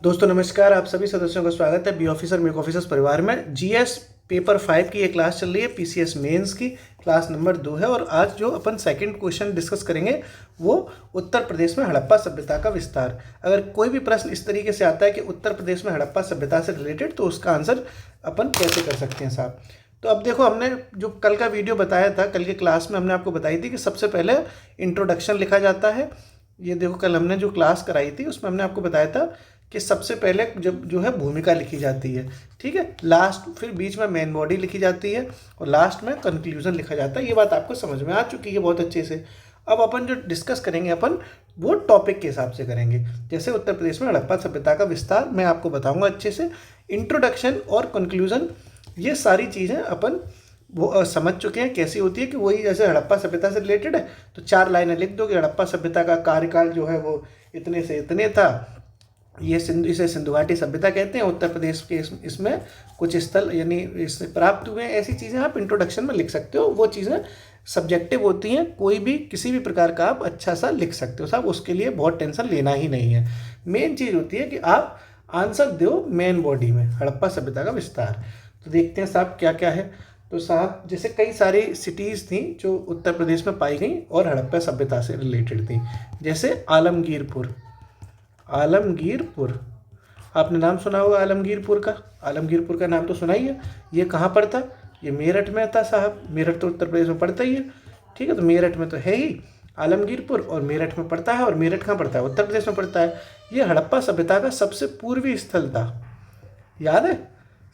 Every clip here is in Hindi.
दोस्तों नमस्कार, आप सभी सदस्यों का स्वागत है बी ऑफिसर मेक ऑफिसर्स परिवार में। जीएस पेपर 5 की ये क्लास चल रही है। पीसीएस मेंस की क्लास नंबर 2 है और आज जो अपन सेकंड क्वेश्चन डिस्कस करेंगे वो उत्तर प्रदेश में हड़प्पा सभ्यता का विस्तार। अगर कोई भी प्रश्न इस तरीके से आता है कि उत्तर प्रदेश में हड़प्पा सभ्यता से रिलेटेड, तो उसका आंसर अपन कैसे कर सकते हैं साहब। तो अब देखो, हमने जो कल का वीडियो बताया था, कल की क्लास में हमने आपको बताई थी कि सबसे पहले इंट्रोडक्शन लिखा जाता है। ये देखो, कल हमने जो क्लास कराई थी उसमें हमने आपको बताया था कि सबसे पहले जब जो है भूमिका लिखी जाती है, ठीक है, लास्ट फिर बीच में मेन बॉडी लिखी जाती है और लास्ट में कंक्लूजन लिखा जाता है। ये बात आपको समझ में आ चुकी है बहुत अच्छे से। अब अपन जो डिस्कस करेंगे अपन वो टॉपिक के हिसाब से करेंगे। जैसे उत्तर प्रदेश में हड़प्पा सभ्यता का विस्तार मैं आपको बताऊंगा अच्छे से। इंट्रोडक्शन और कंक्लूजन ये सारी चीज़ें अपन वो समझ चुके हैं कैसी होती है, कि वही जैसे हड़प्पा सभ्यता से रिलेटेड है तो 4 लाइनें लिख दो कि हड़प्पा सभ्यता का कार्यकाल जो है वो इतने से इतने था। ये इसे सिंधु घाटी सभ्यता कहते हैं। उत्तर प्रदेश के इसमें कुछ स्थल यानी इससे प्राप्त हुए हैं। ऐसी चीज़ें आप इंट्रोडक्शन में लिख सकते हो। वो चीज़ें सब्जेक्टिव होती हैं, कोई भी किसी भी प्रकार का आप अच्छा सा लिख सकते हो साहब, उसके लिए बहुत टेंशन लेना ही नहीं है। मेन चीज़ होती है कि आप आंसर दो मेन बॉडी में, हड़प्पा सभ्यता का विस्तार। तो देखते हैं साहब क्या क्या है। तो साहब जैसे कई सारी सिटीज़ थी जो उत्तर प्रदेश में पाई गई और हड़प्पा सभ्यता से रिलेटेड थी। जैसे आलमगीरपुर, आलमगीरपुर आपने नाम सुना होगा आलमगीरपुर का। आलमगीरपुर का नाम तो सुना ही है। ये कहाँ पर था? ये मेरठ में था साहब। मेरठ तो उत्तर प्रदेश में पड़ता ही है, ठीक है। तो मेरठ में तो है ही आलमगीरपुर, और मेरठ में पड़ता है। और मेरठ कहाँ पड़ता है? उत्तर प्रदेश में पड़ता है। ये हड़प्पा सभ्यता का सबसे पूर्वी स्थल था, याद है?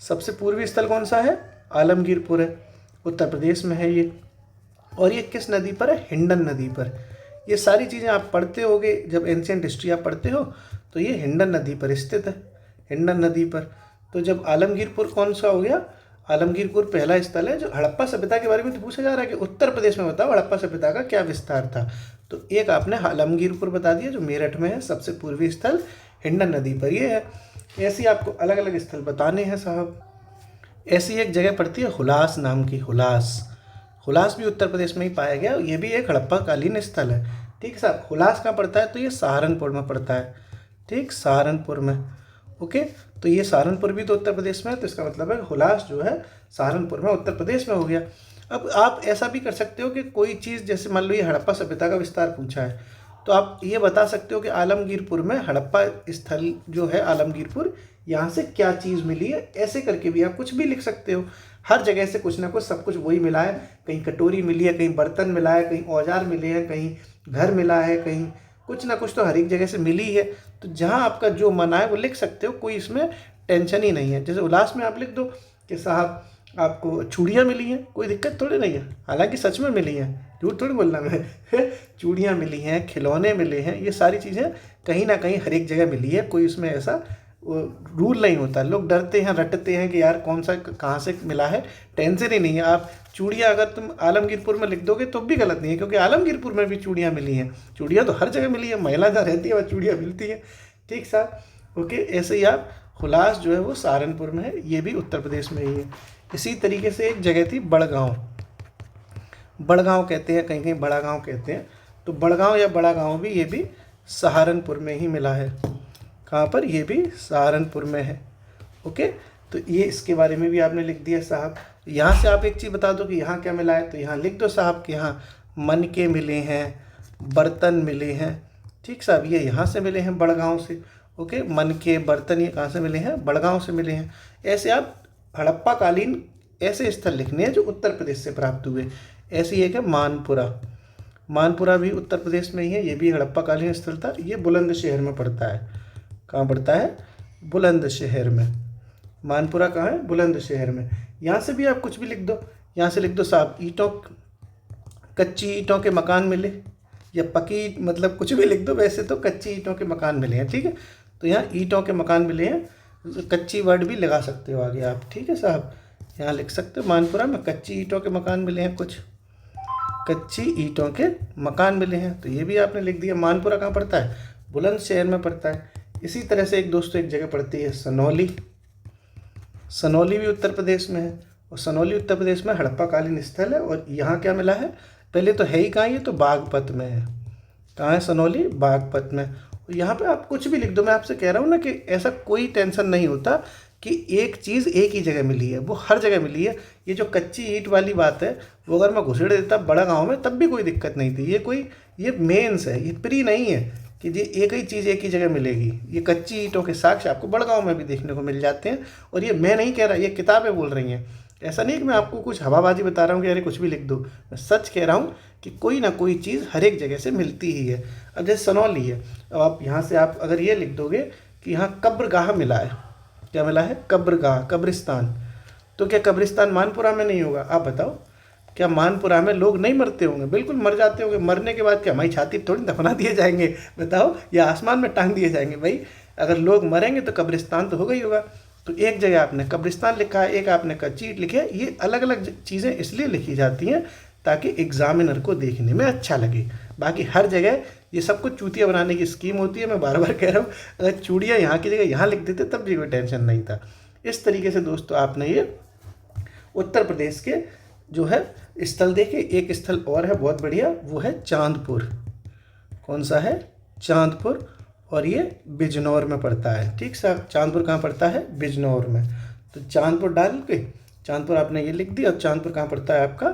सबसे पूर्वी स्थल कौन सा है? आलमगीरपुर है, उत्तर प्रदेश में है ये। और ये किस नदी पर है? हिंडन नदी पर। ये सारी चीज़ें आप पढ़ते होगे जब एंशियंट हिस्ट्री आप पढ़ते हो, तो ये हिंडन नदी पर स्थित है, हिंडन नदी पर। तो जब आलमगीरपुर कौन सा हो गया? आलमगीरपुर पहला स्थल है। जो हड़प्पा सभ्यता के बारे में तो पूछा जा रहा है कि उत्तर प्रदेश में बताओ हड़प्पा सभ्यता का क्या विस्तार था। तो एक आपने आलमगीरपुर बता दिया जो मेरठ में है, सबसे पूर्वी स्थल हिंडन नदी पर ये है। ऐसे ही आपको अलग अलग स्थल बताने हैं साहब। ऐसी एक जगह पड़ती है हुलास नाम की, हुलास। हुलास भी उत्तर प्रदेश में ही पाया गया। ये भी एक हड़प्पा कालीन स्थल है, ठीक है साहब। हुलास कहाँ पड़ता है? तो ये सहारनपुर में पड़ता है, ठीक, सहारनपुर में। ओके, तो ये सहारनपुर भी तो उत्तर प्रदेश में है, तो इसका मतलब है हुलास जो है सहारनपुर में उत्तर प्रदेश में हो गया। अब आप ऐसा भी कर सकते हो कि कोई चीज़, जैसे मान लो ये हड़प्पा सभ्यता का विस्तार पूछा है, तो आप ये बता सकते हो कि आलमगीरपुर में हड़प्पा स्थल जो है आलमगीरपुर, यहाँ से क्या चीज़ मिली है। ऐसे करके भी आप कुछ भी लिख सकते हो। हर जगह से कुछ ना कुछ सब कुछ वही मिला है। कहीं कटोरी मिली है, कहीं बर्तन मिला है, कहीं औजार मिले हैं, कहीं घर मिला है, कहीं कुछ ना कुछ तो हर एक जगह से मिली है। तो जहाँ आपका जो मन आए वो लिख सकते हो, कोई इसमें टेंशन ही नहीं है। जैसे उल्लास में आप लिख दो कि साहब आपको चूड़ियाँ मिली हैं, कोई दिक्कत थोड़ी नहीं है, हालांकि सच में मिली हैं, झूठ थोड़ी बोलना मैं चूड़ियाँ मिली हैं, खिलौने मिले हैं, ये सारी चीज़ें कहीं ना कहीं हर एक जगह मिली है। कोई उसमें ऐसा रूल नहीं होता। लोग डरते हैं, रटते हैं कि यार कौन सा कहाँ से मिला है। टेंशन ही नहीं है। आप चूड़ियाँ अगर तुम आलमगीरपुर में लिख दोगे तो भी गलत नहीं है, क्योंकि आलमगीरपुर में भी चूड़ियाँ मिली हैं। चूड़ियाँ तो हर जगह मिली है, महिला जहाँ रहती है वह चूड़ियाँ मिलती है, ठीक साहब। ओके, ऐसे ही आप हुलास जो है वो सहारनपुर में है, ये भी उत्तर प्रदेश में ही है। इसी तरीके से एक जगह थी बड़गांव, बड़गांव कहते हैं, कहीं कहीं बड़ा गांव कहते हैं। तो बड़गांव या बड़ा गांव भी, ये भी सहारनपुर में ही मिला है। कहाँ पर? ये भी सहारनपुर में है। ओके, तो ये इसके बारे में भी आपने लिख दिया साहब। यहाँ से आप एक चीज़ बता दो कि यहाँ क्या मिला है, तो यहाँ लिख दो साहब कि यहाँ मनके मिले हैं, बर्तन मिले हैं, ठीक साहब। ये यहाँ से मिले हैं बड़गांव से। ओके, मनके बर्तन ये कहाँ से मिले हैं? बड़गांव से मिले हैं। ऐसे आप हड़प्पा कालीन ऐसे स्थल लिखने हैं जो उत्तर प्रदेश से प्राप्त हुए। ऐसी एक है मानपुरा, मानपुरा भी उत्तर प्रदेश में ही है, ये भी हड़प्पा कालीन स्थल था। ये बुलंदशहर में पड़ता है। कहाँ पड़ता है? बुलंदशहर में। मानपुरा कहाँ है? बुलंदशहर में। यहाँ से भी आप कुछ भी लिख दो। यहाँ से लिख दो साहब ईंटों, कच्ची ईंटों के मकान मिले, या पकी, मतलब कुछ भी लिख दो। वैसे तो कच्ची ईंटों के मकान मिले हैं, ठीक है। तो यहाँ ईंटों के मकान मिले हैं, कच्ची वर्ड भी लगा सकते हो आगे आप, ठीक है साहब। यहाँ लिख सकते हो मानपुरा में कच्ची ईंटों के मकान मिले हैं, कुछ कच्ची ईंटों के मकान मिले हैं। तो ये भी आपने लिख दिया। मानपुरा कहाँ पड़ता है? बुलंदशहर में पड़ता है। इसी तरह से एक दोस्तों एक जगह पड़ती है सनौली, सनौली भी उत्तर प्रदेश में है। और सनौली उत्तर प्रदेश में हड़प्पा कालीन स्थल है। और यहाँ क्या मिला है? पहले तो है ही कहाँ, ये तो बागपत में है। कहाँ है सनौली? बागपत में। यहाँ पे आप कुछ भी लिख दो। मैं आपसे कह रहा हूँ ना कि ऐसा कोई टेंशन नहीं होता कि एक चीज़ एक ही जगह मिली है, वो हर जगह मिली है। ये जो कच्ची ईंट वाली बात है, वो अगर मैं घुसेड़ देता बड़ा गांव में तब भी कोई दिक्कत नहीं थी। ये मेंस है, ये प्री नहीं है कि ये एक ही चीज़ एक ही जगह मिलेगी। ये कच्ची ईंटों के साक्ष्य आपको बड़गांव में भी देखने को मिल जाते हैं। और ये मैं नहीं कह रहा, ये किताबें बोल रही हैं। ऐसा नहीं कि मैं आपको कुछ हवाबाजी बता रहा हूँ कि अरे कुछ भी लिख दो। मैं सच कह रहा हूँ कि कोई ना कोई चीज़ हर एक जगह से मिलती ही है। अब जैसे सनौली है, अब आप यहाँ से आप अगर ये लिख दोगे कि यहाँ कब्रगाह मिला है, क्या मिला है? कब्रगाह, कब्रिस्तान। तो क्या कब्रिस्तान मानपुरा में नहीं होगा? आप बताओ, क्या मानपुरा में लोग नहीं मरते होंगे? बिल्कुल मर जाते होंगे। मरने के बाद क्या हमारी छाती थोड़ी दफना दिए जाएंगे, बताओ, या आसमान में टांग दिए जाएंगे? भाई अगर लोग मरेंगे तो कब्रिस्तान तो होगा ही होगा। तो एक जगह आपने कब्रिस्तान लिखा है, एक आपने कच्ची ईंट लिखी है। ये अलग अलग चीज़ें इसलिए लिखी जाती हैं ताकि एग्जामिनर को देखने में अच्छा लगे। बाकी हर जगह ये सब कुछ चूतिया बनाने की स्कीम होती है। मैं बार बार कह रहा हूँ, अगर चूड़ियाँ यहाँ की जगह यहाँ लिख देते तब भी कोई टेंशन नहीं था। इस तरीके से दोस्तों आपने ये उत्तर प्रदेश के जो है स्थल देखे। एक स्थल और है बहुत बढ़िया, वो है चांदपुर। कौन सा है? चांदपुर। और ये बिजनौर में पड़ता है। ठीक साहब, चांदपुर कहाँ पड़ता है? बिजनौर में। तो चांदपुर डाल के चांदपुर आपने ये लिख दिया। और चांदपुर कहाँ पड़ता है आपका?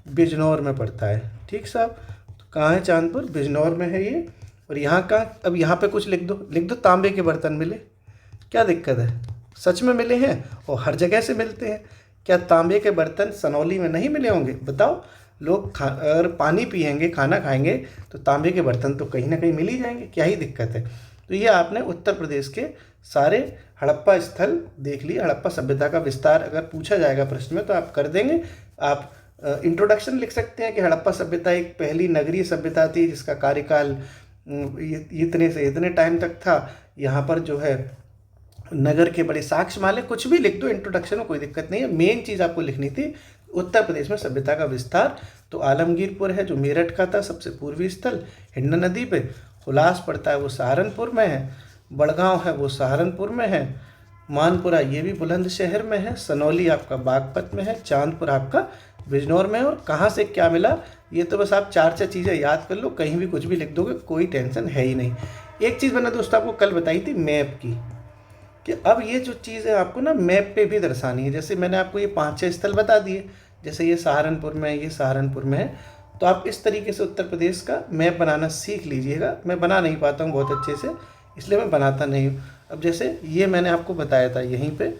बिजनौर में पड़ता है। ठीक साहब, तो कहाँ है चांदपुर? बिजनौर में है ये। और यहाँ कहाँ? अब यहाँ पे कुछ लिख दो तांबे के बर्तन मिले। क्या दिक्कत है? सच में मिले हैं और हर जगह से मिलते हैं। क्या तांबे के बर्तन सनौली में नहीं मिले होंगे? बताओ, लोग अगर पानी पियेंगे, खाना खाएंगे तो तांबे के बर्तन तो कहीं ना कहीं मिल ही जाएंगे। क्या ही दिक्कत है? तो ये आपने उत्तर प्रदेश के सारे हड़प्पा स्थल देख लिए। हड़प्पा सभ्यता का विस्तार अगर पूछा जाएगा प्रश्न में तो आप कर देंगे। आप इंट्रोडक्शन लिख सकते हैं कि हड़प्पा सभ्यता एक पहली नगरीय सभ्यता थी जिसका कार्यकाल इतने से इतने टाइम तक था। यहाँ पर जो है नगर के बड़े साक्ष्य माले, कुछ भी लिख दो इंट्रोडक्शन में, कोई दिक्कत नहीं है। मेन चीज़ आपको लिखनी थी उत्तर प्रदेश में सभ्यता का विस्तार। तो आलमगीरपुर है जो मेरठ का था सबसे पूर्वी स्थल, हिंडन नदी पे। हुलास पड़ता है वो सहारनपुर में है। बड़गांव है वो सहारनपुर में है। मानपुरा ये भी बुलंदशहर में है। सनौली आपका बागपत में है। चांदपुर आपका बिजनौर में है। और कहाँ से क्या मिला ये तो बस आप चार चीज़ें याद कर लो, कहीं भी कुछ भी लिख दोगे, कोई टेंशन है ही नहीं। एक चीज़ मैंने दोस्तों आपको कल बताई थी मैप की, कि अब ये जो चीज़ है आपको ना मैप पे भी दर्शानी है। जैसे मैंने आपको ये 5-6 स्थल बता दिए, जैसे ये सहारनपुर में है, ये सहारनपुर में है। तो आप इस तरीके से उत्तर प्रदेश का मैप बनाना सीख लीजिएगा। मैं बना नहीं पाता हूँ बहुत अच्छे से, इसलिए मैं बनाता नहीं हूँ। अब जैसे ये मैंने आपको बताया था, यहीं पे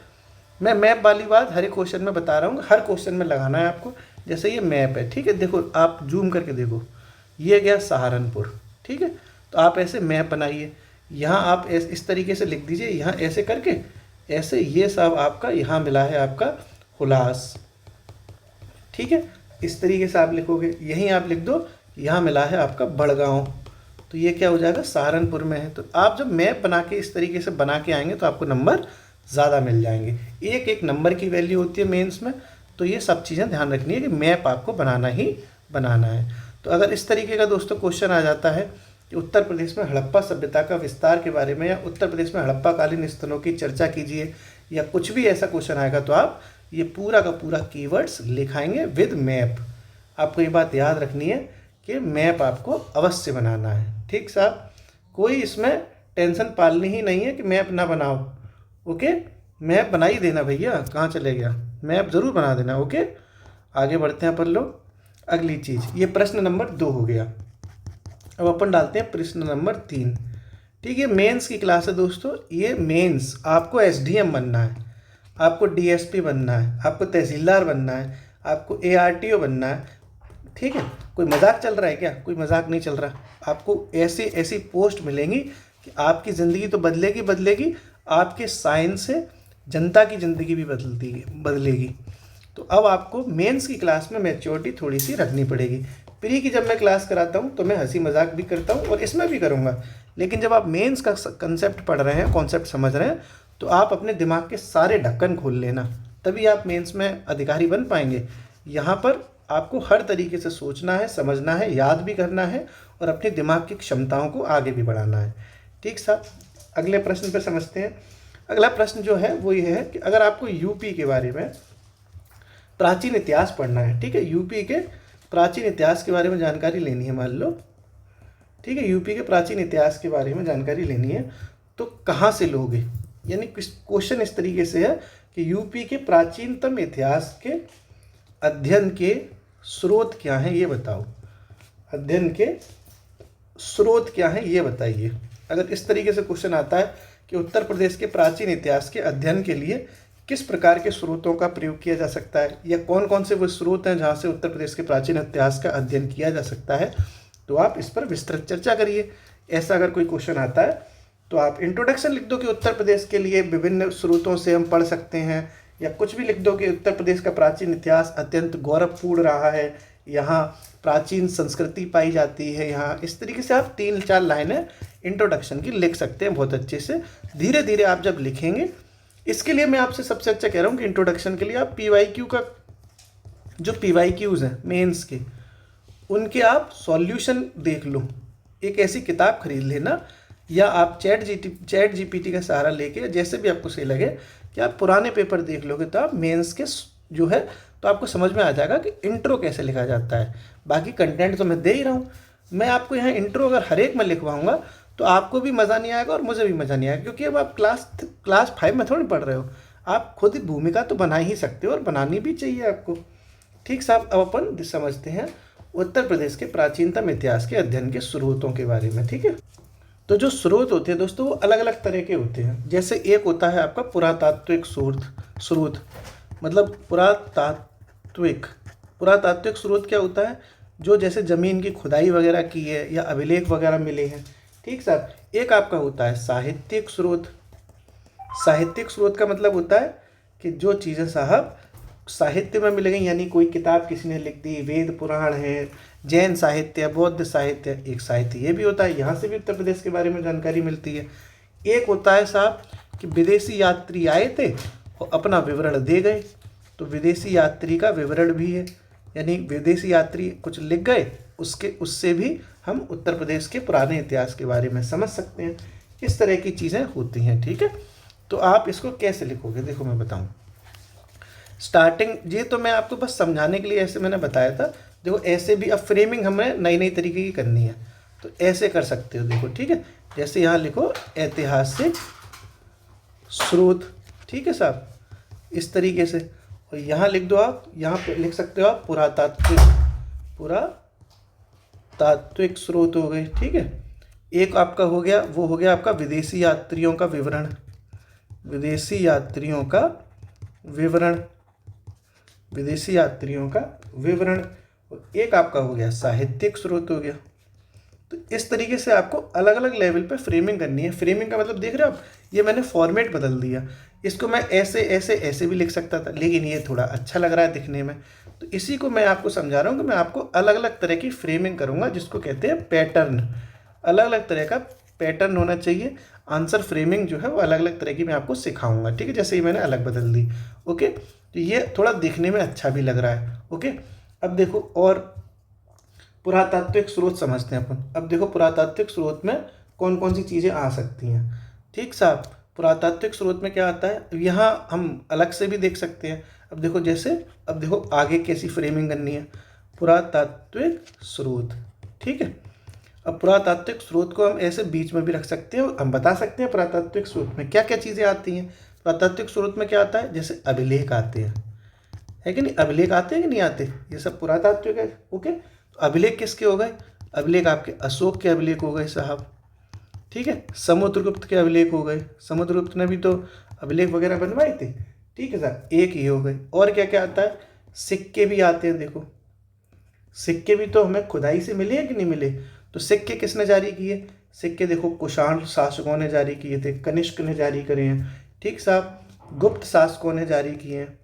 मैं मैप वाली बात हर एक क्वेश्चन में बता रहा हूँ, हर क्वेश्चन में लगाना है आपको। जैसे ये मैप है, ठीक है, देखो आप जूम करके देखो, ये गया सहारनपुर, ठीक है। तो आप ऐसे मैप बनाइए, यहाँ आप इस तरीके से लिख दीजिए, यहाँ ऐसे करके ऐसे ये सब आपका यहाँ मिला है आपका हुलास, ठीक है। इस तरीके से आप लिखोगे, यहीं आप लिख दो यहाँ मिला है आपका बड़गांव, तो ये क्या हो जाएगा? सहारनपुर में है। तो आप जब मैप बना के इस तरीके से बना के आएंगे तो आपको नंबर ज़्यादा मिल जाएंगे। एक एक नंबर की वैल्यू होती है मेंस में, तो ये सब चीज़ें ध्यान रखनी है कि मैप आपको बनाना ही बनाना है। तो अगर इस तरीके का दोस्तों क्वेश्चन आ जाता है कि उत्तर प्रदेश में हड़प्पा सभ्यता का विस्तार के बारे में, या उत्तर प्रदेश में हड़प्पा कालीन स्थलों की चर्चा कीजिए, या कुछ भी ऐसा क्वेश्चन आएगा, तो आप ये पूरा का पूरा कीवर्ड्स लिखाएंगे विद मैप। आपको ये बात याद रखनी है कि मैप आपको अवश्य बनाना है, ठीक साहब। कोई इसमें टेंशन पालनी ही नहीं है कि मैप ना बनाओ, ओके। मैप बना ही देना भैया, कहाँ चले गया? मैप ज़रूर बना देना, ओके। आगे बढ़ते हैं अपन लोग। अगली चीज़, ये प्रश्न नंबर 2 हो गया। अब अपन डालते हैं प्रश्न नंबर 3, ठीक है। मेंस की क्लास है दोस्तों। ये मेंस आपको एसडीएम बनना है, आपको डीएसपी बनना है, आपको तहसीलदार बनना है, आपको एआरटीओ बनना है, ठीक है। कोई मजाक चल रहा है क्या? कोई मजाक नहीं चल रहा। आपको ऐसी ऐसी पोस्ट मिलेंगी कि आपकी ज़िंदगी तो बदलेगी, आपके साइंस से जनता की ज़िंदगी भी बदलेगी। तो अब आपको मेंस की क्लास में मैच्योरिटी थोड़ी सी रखनी पड़ेगी। प्री की जब मैं क्लास कराता हूँ तो मैं हंसी मजाक भी करता हूँ और इसमें भी करूँगा, लेकिन जब आप मेंस का कंसेप्ट पढ़ रहे हैं, कॉन्सेप्ट समझ रहे हैं, तो आप अपने दिमाग के सारे ढक्कन खोल लेना, तभी आप मेंस में अधिकारी बन पाएंगे। यहाँ पर आपको हर तरीके से सोचना है, समझना है, याद भी करना है और अपने दिमाग की क्षमताओं को आगे भी बढ़ाना है, ठीक साहब। अगले प्रश्न पर समझते हैं। अगला प्रश्न जो है वो ये है कि अगर आपको यूपी के बारे में प्राचीन इतिहास पढ़ना है, ठीक है, यूपी के प्राचीन इतिहास के बारे में जानकारी लेनी है, मान लो ठीक है, यूपी के प्राचीन इतिहास के बारे में जानकारी लेनी है तो कहाँ से लोगे, यानी क्वेश्चन इस तरीके से है कि यूपी के प्राचीनतम इतिहास के अध्ययन के स्रोत क्या हैं ये बताओ, अध्ययन के स्रोत क्या हैं ये बताइए। अगर इस तरीके से क्वेश्चन आता है कि उत्तर प्रदेश के प्राचीन इतिहास के अध्ययन के लिए किस प्रकार के स्रोतों का प्रयोग किया जा सकता है, या कौन कौन से वो स्रोत हैं जहाँ से उत्तर प्रदेश के प्राचीन इतिहास का अध्ययन किया जा सकता है, तो आप इस पर विस्तृत चर्चा करिए। ऐसा अगर कोई क्वेश्चन आता है तो आप इंट्रोडक्शन लिख दो कि उत्तर प्रदेश के लिए विभिन्न स्रोतों से हम पढ़ सकते हैं, या कुछ भी लिख दो कि उत्तर प्रदेश का प्राचीन इतिहास अत्यंत गौरवपूर्ण रहा है, यहाँ प्राचीन संस्कृति पाई जाती है यहाँ। इस तरीके से आप 3-4 लाइनें इंट्रोडक्शन की लिख सकते हैं बहुत अच्छे से। धीरे धीरे आप जब लिखेंगे, इसके लिए मैं आपसे सबसे अच्छा कह रहा हूँ कि इंट्रोडक्शन के लिए आप PYQ का जो PYQs हैं मेंस के, उनके आप सॉल्यूशन देख लो। एक ऐसी किताब खरीद लेना, या आप चैट जीपीटी का सहारा लेके, जैसे भी आपको सही लगे कि आप पुराने पेपर देख लोगे तो आप मेंस के जो है तो आपको समझ में आ जाएगा कि इंट्रो कैसे लिखा जाता है। बाकी कंटेंट तो मैं दे ही रहा हूँ, मैं आपको यहाँ इंट्रो अगर हर एक में लिखवाऊँगा तो आपको भी मज़ा नहीं आएगा और मुझे भी मज़ा नहीं आएगा, क्योंकि अब आप क्लास 5 में थोड़ी पढ़ रहे हो, आप खुद ही भूमिका तो बना ही सकते हो और बनानी भी चाहिए आपको। ठीक साहब, अब अपन समझते हैं उत्तर प्रदेश के प्राचीनतम इतिहास के अध्ययन के स्रोतों के बारे में। ठीक है, तो जो स्रोत होते हैं दोस्तों वो अलग अलग तरह के होते हैं। जैसे एक होता है आपका पुरातात्विक स्रोत, मतलब पुरातात्विक स्रोत क्या होता है, जो जैसे ज़मीन की खुदाई वगैरह की है या अभिलेख वगैरह मिले हैं। ठीक साहब, एक आपका होता है साहित्यिक स्रोत। साहित्यिक स्रोत का मतलब होता है कि जो चीज़ें साहब साहित्य में मिल गई, यानी कोई किताब किसी ने लिख दी, वेद पुराण है, जैन साहित्य, बौद्ध साहित्य, एक साहित्य ये भी होता है, यहाँ से भी उत्तर प्रदेश के बारे में जानकारी मिलती है। एक होता है साहब कि विदेशी यात्री आए थे और अपना विवरण दे गए, तो विदेशी यात्री का विवरण भी है, यानी विदेशी यात्री कुछ लिख गए, उससे भी हम उत्तर प्रदेश के पुराने इतिहास के बारे में समझ सकते हैं। इस तरह की चीज़ें होती हैं। ठीक है, तो आप इसको कैसे लिखोगे, देखो मैं बताऊँ। स्टार्टिंग ये तो मैं आपको बस समझाने के लिए ऐसे मैंने बताया था। देखो ऐसे भी अब फ्रेमिंग हमें नई नई तरीके की करनी है, तो ऐसे कर सकते हो। देखो ठीक है, जैसे यहाँ लिखो ऐतिहासिक स्रोत, ठीक है साहब, इस तरीके से। और यहाँ लिख दो आप, यहाँ पे लिख सकते हो आप पुरातात्विक स्रोत हो गए। ठीक है, एक आपका हो गया, वो हो गया आपका विदेशी यात्रियों का विवरण, विदेशी यात्रियों का विवरण। एक आपका हो गया साहित्यिक स्रोत हो गया। तो इस तरीके से आपको अलग अलग लेवल पे फ्रेमिंग करनी है। फ्रेमिंग का मतलब देख रहे हो आप, ये मैंने फॉर्मेट बदल दिया। इसको मैं ऐसे भी लिख सकता था, लेकिन ये थोड़ा अच्छा लग रहा है दिखने में, तो इसी को मैं आपको समझा रहा हूँ कि मैं आपको अलग अलग तरह की फ्रेमिंग करूँगा, जिसको कहते हैं पैटर्न। अलग अलग तरह का पैटर्न होना चाहिए। आंसर फ्रेमिंग जो है वो अलग अलग तरह की मैं आपको सिखाऊंगा। ठीक है, जैसे ही मैंने अलग बदल दी। ओके, तो ये थोड़ा दिखने में अच्छा भी लग रहा है। ओके, अब देखो और पुरातात्विक स्रोत समझते हैं अपन। अब देखो पुरातात्विक स्रोत में कौन कौन सी चीज़ें आ सकती हैं। ठीक साहब, पुरातात्विक स्रोत में क्या आता है, यहाँ हम अलग से भी देख सकते हैं। अब देखो जैसे, अब देखो आगे कैसी फ्रेमिंग करनी है, पुरातात्विक स्रोत। ठीक है, अब पुरातात्विक स्रोत को हम ऐसे बीच में भी रख सकते हैं। हम बता सकते हैं पुरातात्विक स्रोत में क्या क्या चीज़ें आती हैं। पुरातात्विक स्रोत में क्या आता है, जैसे अभिलेख आते हैं, है कि नहीं, अभिलेख आते हैं कि नहीं आते, ये सब पुरातात्विक है। ओके, तो अभिलेख किसके हो गए, अभिलेख आपके अशोक के अभिलेख हो गए साहब। ठीक है, समुद्रगुप्त के अभिलेख हो गए, समुद्रगुप्त ने भी तो अभिलेख वगैरह बनवाए थे। ठीक है सर, एक ये हो गए। और क्या क्या आता है, सिक्के भी आते हैं। देखो सिक्के भी तो हमें खुदाई से मिले हैं कि नहीं मिले, तो सिक्के किसने जारी किए, सिक्के देखो कुषाण शासकों ने जारी किए थे, कनिष्क ने जारी करे हैं। ठीक साहब, गुप्त शासकों ने जारी किए हैं,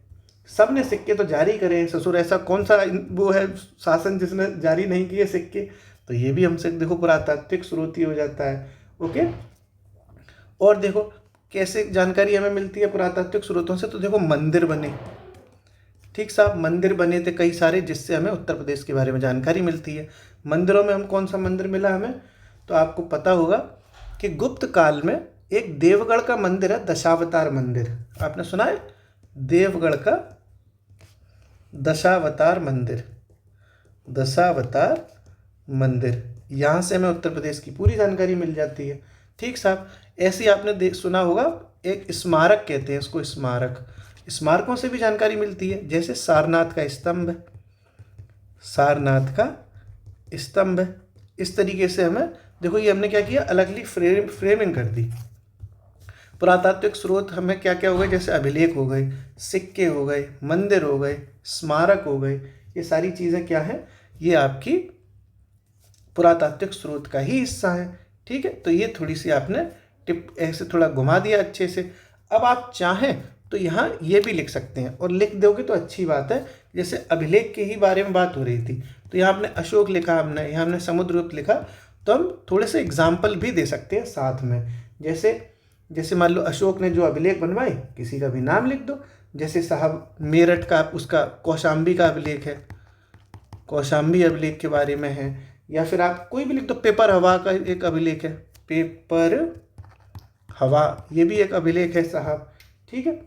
सब ने सिक्के तो जारी करे हैं। ससुर ऐसा कौन सा वो है शासन जिसने जारी नहीं किए सिक्के, तो ये भी हमसे देखो पुरातात्विक स्रोत ही हो जाता है। ओके, और देखो कैसे जानकारी हमें मिलती है पुरातात्विक स्रोतों से, तो देखो मंदिर बने। ठीक साहब, मंदिर बने थे कई सारे, जिससे हमें उत्तर प्रदेश के बारे में जानकारी मिलती है। मंदिरों में हम कौन सा मंदिर मिला हमें, तो आपको पता होगा कि गुप्त काल में एक देवगढ़ का मंदिर है, दशावतार मंदिर। आपने सुना है, देवगढ़ का दशावतार मंदिर, दशावतार मंदिर। यहाँ से हमें उत्तर प्रदेश की पूरी जानकारी मिल जाती है। ठीक साहब, ऐसे ही आपने सुना होगा एक स्मारक कहते हैं इसको, स्मारक। स्मारकों से भी जानकारी मिलती है, जैसे सारनाथ का स्तंभ, सारनाथ का स्तंभ। इस तरीके से हमें देखो, ये हमने क्या किया, अलगली फ्रेमिंग कर दी। पुरातात्विक स्रोत हमें क्या क्या हो गए, जैसे अभिलेख हो गए, सिक्के हो गए, मंदिर हो गए, स्मारक हो गए, ये सारी चीज़ें क्या है, ये आपकी पुरातात्विक स्रोत का ही हिस्सा है। ठीक है, तो ये थोड़ी सी आपने टिप ऐसे थोड़ा घुमा दिया अच्छे से। अब आप चाहें तो यहाँ ये भी लिख सकते हैं, और लिख दोगे तो अच्छी बात है। जैसे अभिलेख के ही बारे में बात हो रही थी, तो यहाँ आपने अशोक लिखा, हमने यहाँ हमने समुद्रगुप्त लिखा, तो हम थोड़े से एग्जाम्पल भी दे सकते हैं साथ में। जैसे मान लो अशोक ने जो अभिलेख बनवाए, किसी का भी नाम लिख दो। जैसे साहब मेरठ का उसका कौशाम्बी का अभिलेख है, कौशाम्बी अभिलेख के बारे में है। या फिर आप कोई भी लिख दो, पेपर हवा का एक अभिलेख है, पेपर हवा, ये भी एक अभिलेख है साहब। ठीक है,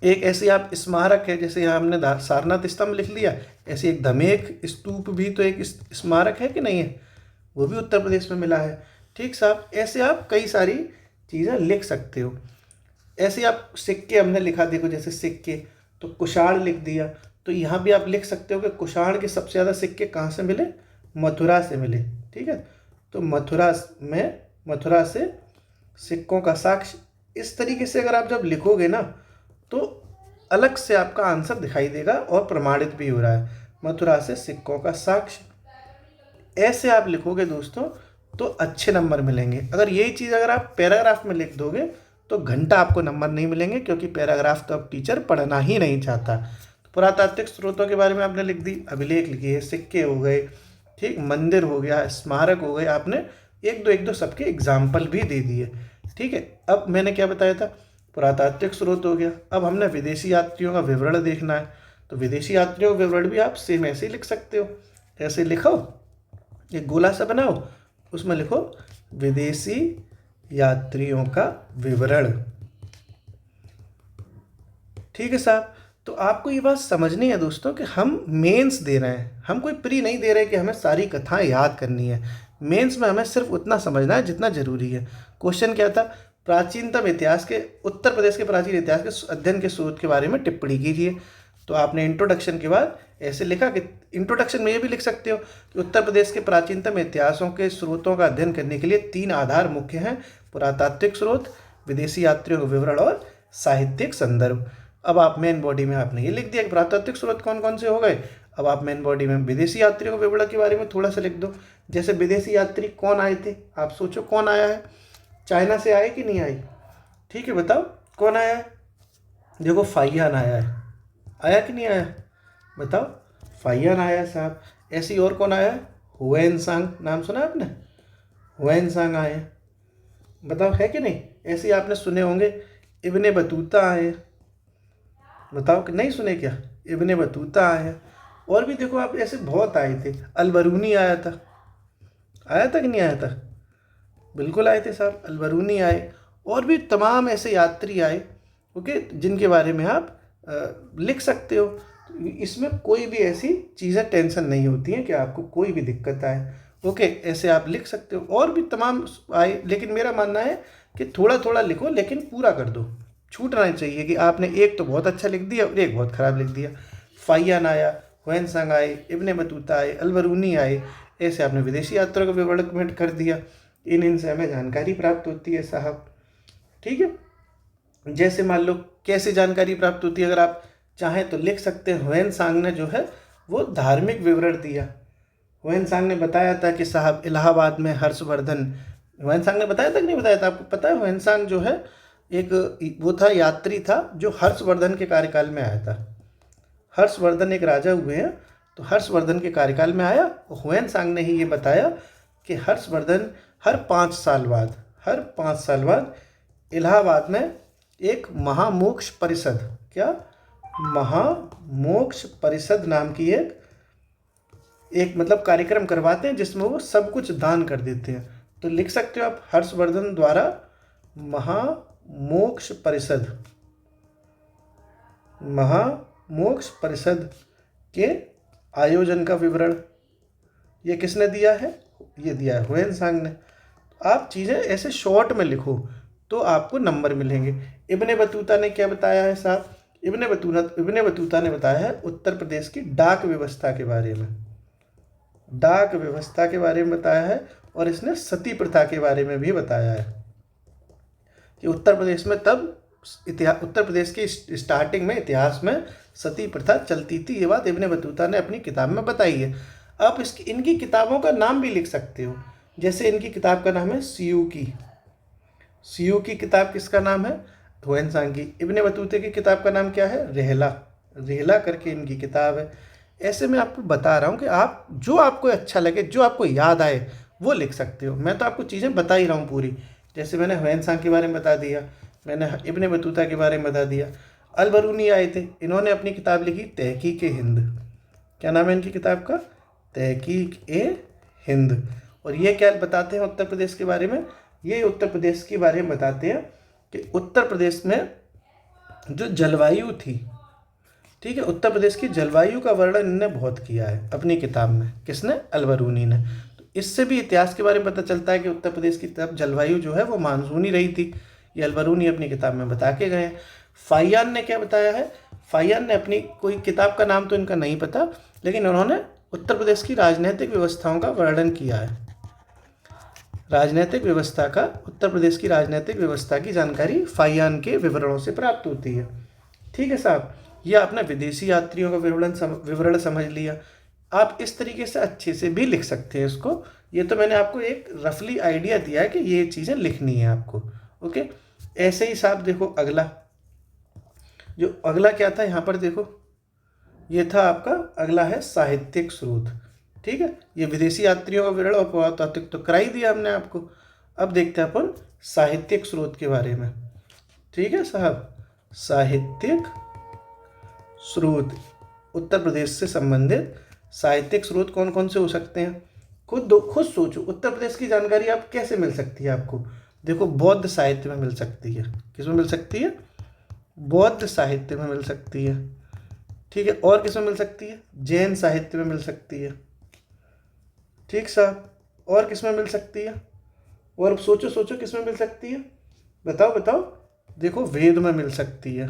एक ऐसे आप स्मारक है, जैसे यहाँ हमने सारनाथ स्तंभ लिख लिया, ऐसे एक धमेक स्तूप भी तो एक स्मारक है कि नहीं है, वो भी उत्तर प्रदेश में मिला है। ठीक साहब, ऐसे आप कई सारी चीज़ें लिख सकते हो। ऐसे आप सिक्के हमने लिखा, देखो जैसे सिक्के, तो कुषाण लिख दिया। तो यहाँ भी आप लिख सकते हो कि कुषाण के सबसे ज़्यादा सिक्के कहाँ से मिले, मथुरा से मिले। ठीक है, तो मथुरा से सिक्कों का साक्ष्य। इस तरीके से अगर आप जब लिखोगे ना, तो अलग से आपका आंसर दिखाई देगा और प्रमाणित भी हो रहा है, मथुरा से सिक्कों का साक्ष्य। ऐसे आप लिखोगे दोस्तों तो अच्छे नंबर मिलेंगे। अगर यही चीज़ अगर आप पैराग्राफ में लिख दोगे तो घंटा आपको नंबर नहीं मिलेंगे, क्योंकि पैराग्राफ तो अब टीचर पढ़ना ही नहीं चाहता। तो पुरातात्विक स्रोतों के बारे में आपने लिख दी, अभिलेख लिखी है, सिक्के हो गए, ठीक, मंदिर हो गया, स्मारक हो गए, आपने एक दो सबके एग्जाम्पल भी दे दिए। ठीक है, अब मैंने क्या बताया था, पुरातात्विक स्रोत हो गया। अब हमने विदेशी यात्रियों का विवरण देखना है, तो विदेशी यात्रियों का विवरण भी आप सेम ऐसे ही लिख सकते हो। ऐसे लिखो, एक गोला सा बनाओ, उसमें लिखो विदेशी यात्रियों का विवरण। ठीक है साहब, तो आपको ये बात समझनी है दोस्तों कि हम मेंस दे रहे हैं, हम कोई प्री नहीं दे रहे कि हमें सारी कथाएं याद करनी है। मेंस में हमें सिर्फ उतना समझना है जितना जरूरी है। क्वेश्चन क्या था, प्राचीनतम इतिहास के, उत्तर प्रदेश के प्राचीन इतिहास के अध्ययन के स्रोत के बारे में टिप्पणी कीजिए। तो आपने इंट्रोडक्शन के बाद ऐसे लिखा कि इंट्रोडक्शन में ये भी लिख सकते हो कि उत्तर प्रदेश के प्राचीनतम इतिहासों के स्रोतों का अध्ययन करने के लिए 3 आधार मुख्य हैं, पुरातात्विक स्रोत, विदेशी यात्रियों का विवरण और साहित्यिक संदर्भ। अब आप मेन बॉडी में आपने ये लिख दिया कि पुरातात्विक स्रोत कौन कौन से हो गए। अब आप मेन बॉडी में विदेशी यात्रियों के विवरण के बारे में थोड़ा सा लिख दो। जैसे विदेशी यात्री कौन आए थे, आप सोचो कौन आया है, चाइना से आए कि नहीं आए। ठीक है, बताओ कौन आया है। देखो फाहियान आया है, आया कि नहीं आया, बताओ, फाहियान आया साहब। ऐसी और कौन आया है, हुएनसांग, नाम सुना आपने, हुएनसांग आए, बताओ है कि नहीं। ऐसे ही आपने सुने होंगे इब्ने बतूता आए, बताओ कि नहीं सुने क्या, इब्ने बतूता आए हैं। और भी देखो आप, ऐसे बहुत आए थे, अलबरूनी आया था कि नहीं आया था, बिल्कुल आए थे साहब, अलबरूनी आए। और भी तमाम ऐसे यात्री आए, ओके, जिनके बारे में आप लिख सकते हो। इसमें कोई भी ऐसी चीज़ें टेंशन नहीं होती हैं कि आपको कोई भी दिक्कत आए, ओके, ऐसे आप लिख सकते हो। और भी तमाम आए, लेकिन मेरा मानना है कि थोड़ा थोड़ा लिखो, लेकिन पूरा कर दो, छूटना नहीं चाहिए कि आपने एक तो बहुत अच्छा लिख दिया और एक बहुत ख़राब लिख दिया। फाहियान आया, हुएनसांग आए, इब्ने बतूता आए, अलबरूनी आए, ऐसे आपने विदेशी यात्रा का विवरण कमेंट कर दिया। इनसे हमें जानकारी प्राप्त होती है साहब। ठीक है, जैसे मान लो कैसे जानकारी प्राप्त होती है, अगर आप चाहें तो लिख सकते हैं, हुएनसांग ने जो है वो धार्मिक विवरण दिया। हुएनसांग ने बताया था कि साहब इलाहाबाद में हर्षवर्धन, हुएनसांग ने बताया था कि नहीं बताया था, आपको पता है। हुएनसांग जो है एक वो था, यात्री था जो हर्षवर्धन के कार्यकाल में आया था। हर्षवर्धन एक राजा हुए हैं, तो हर्षवर्धन के कार्यकाल में आया। हुएनसांग ने ही ये बताया कि हर्षवर्धन हर 5 साल बाद इलाहाबाद में एक महामोक्ष परिषद, क्या, महामोक्ष परिषद नाम की एक मतलब कार्यक्रम करवाते हैं, जिसमें वो सब कुछ दान कर देते हैं। तो लिख सकते हो आप, हर्षवर्धन द्वारा महामोक्ष परिषद के आयोजन का विवरण, ये किसने दिया है, ये दिया है हुएन ने। आप चीज़ें ऐसे शॉर्ट में लिखो तो आपको नंबर मिलेंगे। इब्ने बतूता ने क्या बताया है साहब? इब्ने बतूता ने बताया है उत्तर प्रदेश की डाक व्यवस्था के बारे में, डाक व्यवस्था के बारे में बताया है, और इसने सती प्रथा के बारे में भी बताया है कि उत्तर प्रदेश में तब उत्तर प्रदेश की स्टार्टिंग में इतिहास में सती प्रथा चलती थी। ये बात इब्ने बतूता ने अपनी किताब में बताई है। आप इनकी किताबों का नाम भी लिख सकते हो। जैसे इनकी किताब का नाम है सीयू की किताब किसका नाम है? हुएन सांग की। इब्ने बतूते की किताब का नाम क्या है? रेहला करके इनकी किताब है। ऐसे मैं आपको बता रहा हूँ कि आप जो आपको अच्छा लगे, जो आपको याद आए वो लिख सकते हो। मैं तो आपको चीज़ें बता ही रहा हूँ पूरी। जैसे मैंने हुएन सांग के बारे में बता दिया, मैंने इब्ने बतूता के बारे में बता दिया। अल बरूनी आए थे, इन्होंने अपनी किताब लिखी तहकीक ए हिंद। क्या नाम है इनकी किताब का? तहकीक ए हिंद। और ये क्या बताते हैं उत्तर प्रदेश के बारे में? ये उत्तर प्रदेश के बारे में बताते हैं कि उत्तर प्रदेश में जो जलवायु थी, ठीक है, उत्तर प्रदेश की जलवायु का वर्णन इन्होंने बहुत किया है अपनी किताब में। किसने? अल बरूनी ने। तो इससे भी इतिहास के बारे में पता चलता है कि उत्तर प्रदेश की तब जलवायु जो है वो मानसूनी रही थी। ये अल बरूनी अपनी किताब में बता के गए हैं। फाहियान ने क्या बताया है? फाहियान ने अपनी कोई किताब का नाम तो इनका नहीं पता, लेकिन उन्होंने उत्तर प्रदेश की राजनीतिक व्यवस्थाओं का वर्णन किया है। राजनीतिक व्यवस्था का, उत्तर प्रदेश की राजनीतिक व्यवस्था की जानकारी फाहियान के विवरणों से प्राप्त होती है। ठीक है साहब, ये आपने विदेशी यात्रियों का विवरण समझ लिया। आप इस तरीके से अच्छे से भी लिख सकते हैं इसको। ये तो मैंने आपको एक रफली आइडिया दिया है कि ये चीज़ें लिखनी है आपको। ओके, ऐसे ही साहब देखो अगला, जो अगला क्या था यहाँ पर देखो, ये था आपका अगला है साहित्यिक स्रोत। ठीक है, ये विदेशी यात्रियों का विवरण और पुरातात्विक तो करा ही दिया हमने आपको। अब देखते हैं अपन साहित्यिक स्रोत के बारे में। ठीक है साहब, साहित्यिक स्रोत, उत्तर प्रदेश से संबंधित साहित्यिक स्रोत कौन कौन से हो सकते हैं? खुद सोचो, उत्तर प्रदेश की जानकारी आप कैसे मिल सकती है आपको? देखो, बौद्ध साहित्य में मिल सकती है। किस में मिल सकती है? बौद्ध साहित्य में मिल सकती है। ठीक है, और किस में मिल सकती है? जैन साहित्य में मिल सकती है। ठीक साहब, और किस में मिल सकती है? और सोचो किस में मिल सकती है? बताओ। देखो, वेद में मिल सकती है।